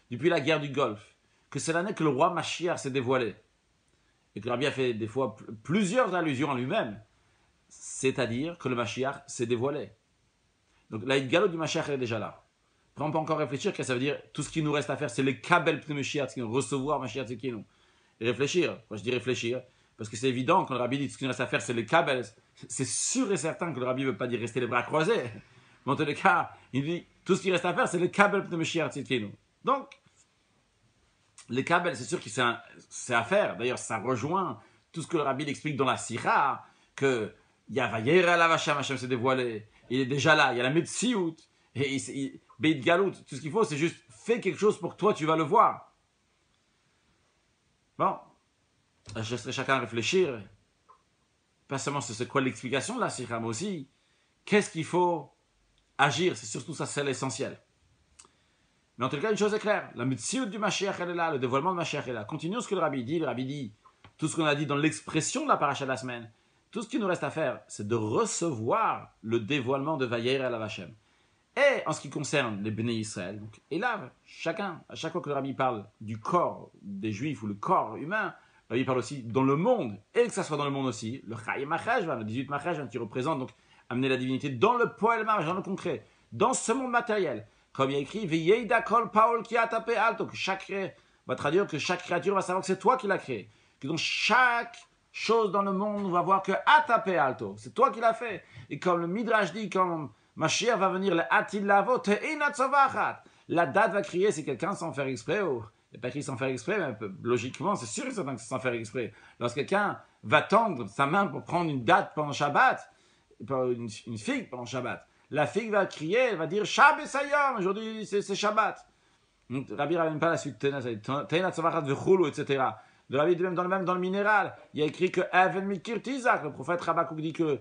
depuis la guerre du Golfe, que c'est l'année que le roi Mashiach s'est dévoilé, et que le Rabbi a fait des fois plusieurs allusions à lui-même, c'est-à-dire que le Mashiach s'est dévoilé. Donc la Hitgalo du Mashiach est déjà là. Après, on peut encore réfléchir que ça veut dire tout ce qui nous reste à faire, c'est les Kabel Pnei Mashiach, recevoir Mashiach Tzidkenu. Et réfléchir, moi je dis réfléchir, parce que c'est évident quand le Rabbi dit tout ce qui nous reste à faire, c'est les Kabel, c'est sûr et certain que le Rabbi ne veut pas dire rester les bras croisés. Mais en tous les cas, il dit tout ce qui reste à faire, c'est les Kabel Pnei Mashiach Tzidkenu. Donc, les Kabel, c'est sûr que c'est à faire. D'ailleurs, ça rejoint tout ce que le Rabbi explique dans la Sira, que Yavayera la Vacham, Hashem s'est dévoilé, il est déjà là, il y a la Metsiout, et Beit Galout, tout ce qu'il faut, c'est juste fais quelque chose pour que toi tu vas le voir. Bon, je laisserai chacun réfléchir. Pas seulement c'est quoi l'explication de la Sira, mais aussi qu'est-ce qu'il faut agir, c'est surtout ça, c'est l'essentiel. Mais en tout cas, une chose est claire, la Metsiout du Mashiach elle est là, le dévoilement de Mashiach est là. Continuons ce que le Rabbi dit. Le Rabbi dit tout ce qu'on a dit dans l'expression de la paracha de la semaine. Tout ce qu'il nous reste à faire, c'est de recevoir le dévoilement de Vayera el Hashem. Et en ce qui concerne les Bnei Israël, donc, et là, à chaque fois que le Rabbi parle du corps des Juifs ou le corps humain, le Rabbi parle aussi dans le monde, et que ça soit dans le monde aussi, le Chaim Machashvan, le 18 Machashvan qui représente donc amener la divinité dans le poël marge, dans le concret, dans ce monde matériel. Comme il y a écrit, Veyeida kol paul ki atapé alto, que on va traduire que chaque créature va savoir que c'est toi qui l'as créé, que dans chaque chose dans le monde, on va voir que atapé alto, c'est toi qui l'as fait. Et comme le Midrash dit, comme Mashiach va venir, le Atil Lavo, Te'ina Tzavachat. La date va crier, c'est quelqu'un sans faire exprès, ou il n'est pas écrit sans faire exprès, mais logiquement, c'est sûr et certain que c'est sans faire exprès. Lorsque quelqu'un va tendre sa main pour prendre une date pendant Shabbat, une figue pendant Shabbat, la figue va crier, elle va dire Shabbat Sayam, aujourd'hui c'est Shabbat. Donc, Rabbi ne ramène pas la suite, Te'ina Tzavachat vechulu, etc. Le Rabbi dit même dans le minéral, il y a écrit que Even Mikir Tizak, le prophète Rabakouk dit que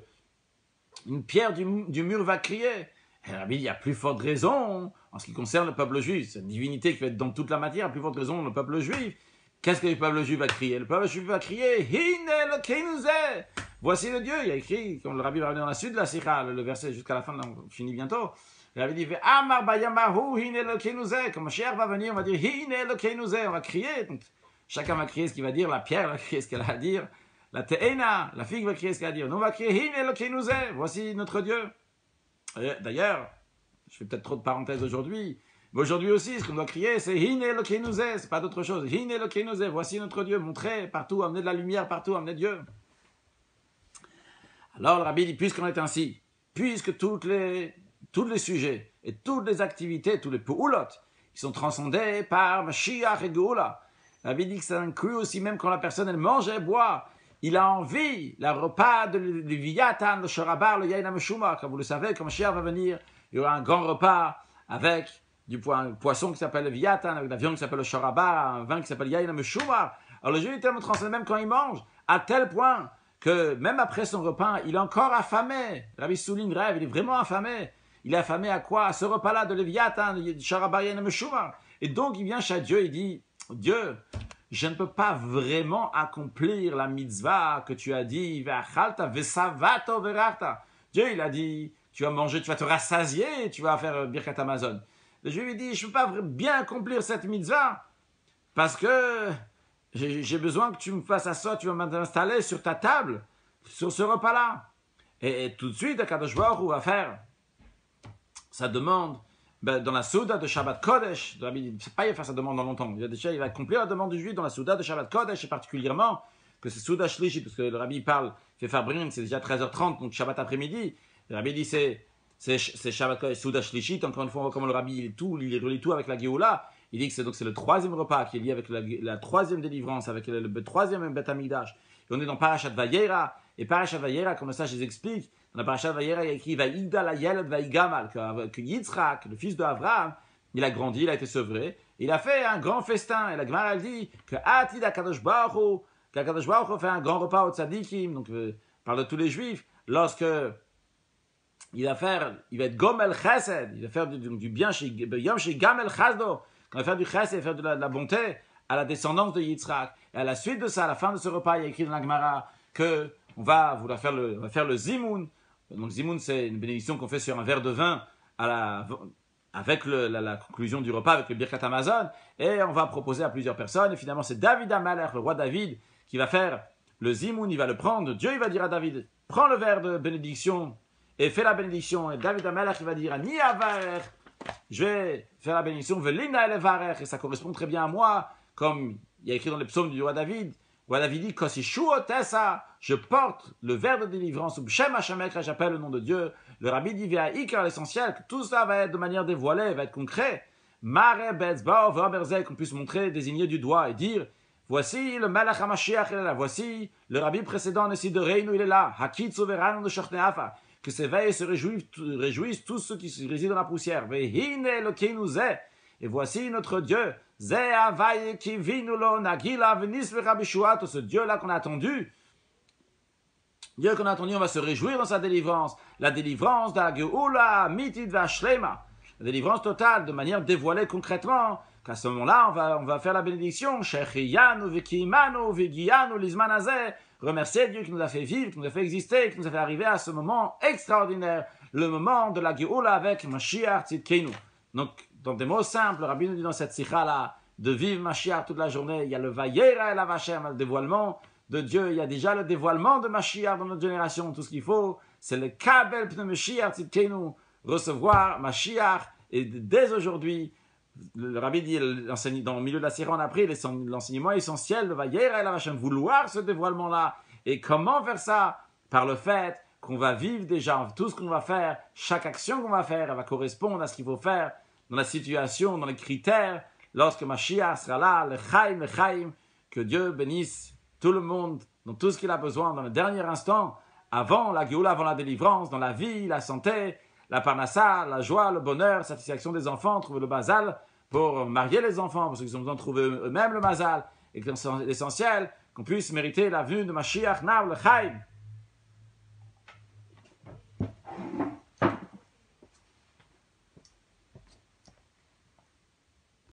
une pierre du mur va crier. Et Rabbi dit, il y a plus forte raison en ce qui concerne le peuple juif, cette divinité qui va être dans toute la matière, plus forte raison le peuple juif. Qu'est-ce que le peuple juif va crier? Le peuple juif va crier Hine Elokeinu Zeh. Voici le Dieu. Il y a écrit, comme le Rabbi va revenir dans la suite de la Sikha, le verset jusqu'à la fin, on finit bientôt. Le Rabbi dit Amar Bayamahu Hine Elokeinu Zeh. Quand Mashiach va venir, on va dire Hine Elokeinu Zeh. On va crier. Donc, chacun va crier ce qu'il va dire, la pierre va crier ce qu'elle a à dire. La Te'ena, la figue va crier ce qu'elle a à dire. Nous, on va crier Hine Elokeinu Zeh. Voici notre Dieu. D'ailleurs, je fais peut-être trop de parenthèses aujourd'hui, mais aujourd'hui aussi, ce qu'on doit crier, c'est Hine Elokeinu Zeh. C'est pas d'autre chose. Hine Elokeinu Zeh. Voici notre Dieu. Montrez partout, amenez de la lumière partout, amenez Dieu. Alors, le Rabbi dit, puisqu'on est ainsi, puisque tous les sujets et toutes les activités, tous les poulots, qui sont transcendés par Mashiach et Geoula, le Rabbi dit que ça inclut aussi même quand la personne, elle mange et boit, il a envie, le repas de Viatan, le Shorabar, le Yain HaMeshumar, comme vous le savez, quand Mashiach va venir, il y aura un grand repas avec un poisson qui s'appelle le Viatan, avec de la viande qui s'appelle le Shorabar, un vin qui s'appelle Yain HaMeshumar. Alors le juif est tellement transcendé même quand il mange, à tel point que même après son repas, il est encore affamé. Rabbi souligne grave, il est vraiment affamé. Il est affamé à quoi? À ce repas-là de Léviathan, de Shorabar Yain HaMeshumar. Et donc il vient chez Dieu, il dit, Dieu, je ne peux pas vraiment accomplir la mitzvah que tu as dit. Dieu, il a dit, tu vas manger, tu vas te rassasier, tu vas faire Birkat Amazon. Le juif lui dit, je ne peux pas bien accomplir cette mitzvah parce que j'ai besoin que tu me fasses ça, tu vas m'installer sur ta table sur ce repas-là. Et tout de suite, Akadosh Baruch Hu va faire sa demande dans la Souda de Shabbat Kodesh. Le Rabbi ne sait pas y faire sa demande dans longtemps. Il va accomplir la demande du juif dans la Souda de Shabbat Kodesh, et particulièrement que c'est Souda Shlishi, parce que le Rabbi parle, fait Fabrin, c'est déjà 13h30, donc Shabbat après-midi. Le Rabbi dit c'est Shabbat Kodesh, Souda Shlishi. Encore une fois, on voit comment le Rabbi il relie tout avec la Géoula. Il dit que c'est le troisième repas qui est lié avec la troisième délivrance, avec le troisième Beth Amikdash. Et on est dans Parashat Vayera, et Parashat Vayera, comme ça je les explique, dans la Parashat Vayera, il y a écrit Vaïda la Yeled Vaïgamal, que Yitzhak, le fils d'Avraham, il a grandi, il a été sevré, il a fait un grand festin, et la Gemara elle dit que Atid Akadosh Baruch Hu, qu'Akadosh Baruch Hu fait un grand repas au tzadikim, donc parle de tous les juifs, lorsque il va être Gomel Chesed, il va faire du bien chez Yom chez Gamel Chasdo, quand il va faire du Chesed, il va faire de la bonté à la descendance de Yitzhak. Et à la suite de ça, à la fin de ce repas, il y a écrit dans la Gemara que on va faire le Zimoun. Donc Zimoun, c'est une bénédiction qu'on fait sur un verre de vin avec la conclusion du repas, avec le Birkat Hamazon, et on va proposer à plusieurs personnes. Et finalement, c'est David Amalek, le roi David, qui va faire le Zimoun. Il va le prendre. Dieu, il va dire à David, prends le verre de bénédiction et fais la bénédiction. Et David Amalek, il va dire à Ni Avarer, je vais faire la bénédiction, Velina Elevarer, et ça correspond très bien à moi, comme il y a écrit dans les psaumes du roi David. Roi David dit, je porte le verre de délivrance, j'appelle le nom de Dieu. Le Rabbi dit, à l'essentiel, que tout ça va être de manière dévoilée, va être concret. Qu'on puisse montrer, désigner du doigt et dire, voici le Melech HaMashiach, il est là. Voici le Rabbi précédent, ici de Reinu, il est là. Hakit souverain de Shachneafa. Que s'éveillent et se réjouissent tous ceux qui résident dans la poussière. Et voici notre Dieu. Ce Dieu-là qu'on a attendu. Dieu qu'on a attendu, on va se réjouir dans sa délivrance. La délivrance de la Geoula, Mitid Vashlema. La délivrance totale, de manière dévoilée concrètement. Qu'à ce moment-là, on va faire la bénédiction. Remercier Dieu qui nous a fait vivre, qui nous a fait exister, qui nous a fait arriver à ce moment extraordinaire. Le moment de la Geoula avec Mashiach Tzidkenu. Donc, dans des mots simples, le Rabbi nous dit dans cette sikha-là, de vivre Mashiach toute la journée. Il y a le Vayera et la Vachem, le dévoilement de Dieu. Il y a déjà le dévoilement de Mashiach dans notre génération. Tout ce qu'il faut, c'est le Kabel Pne Mashiach Tzidkenu, recevoir Mashiach. Et dès aujourd'hui, le Rabbi dit, dans le milieu de la Sira, on a appris l'enseignement essentiel de Vayera et la Vachem, vouloir ce dévoilement-là. Et comment faire ça? Par le fait qu'on va vivre déjà, tout ce qu'on va faire, chaque action qu'on va faire, elle va correspondre à ce qu'il faut faire dans la situation, dans les critères, lorsque Mashiach sera là, le Chaim, que Dieu bénisse tout le monde dans tout ce qu'il a besoin dans le dernier instant, avant la Géoula, avant la délivrance, dans la vie, la santé, la parnassa, la joie, le bonheur, la satisfaction des enfants, trouver le bazal pour marier les enfants, parce qu'ils ont besoin de trouver eux-mêmes le mazal, et que c'est l'essentiel, qu'on puisse mériter la venue de Mashiach, Nav, le Chaim.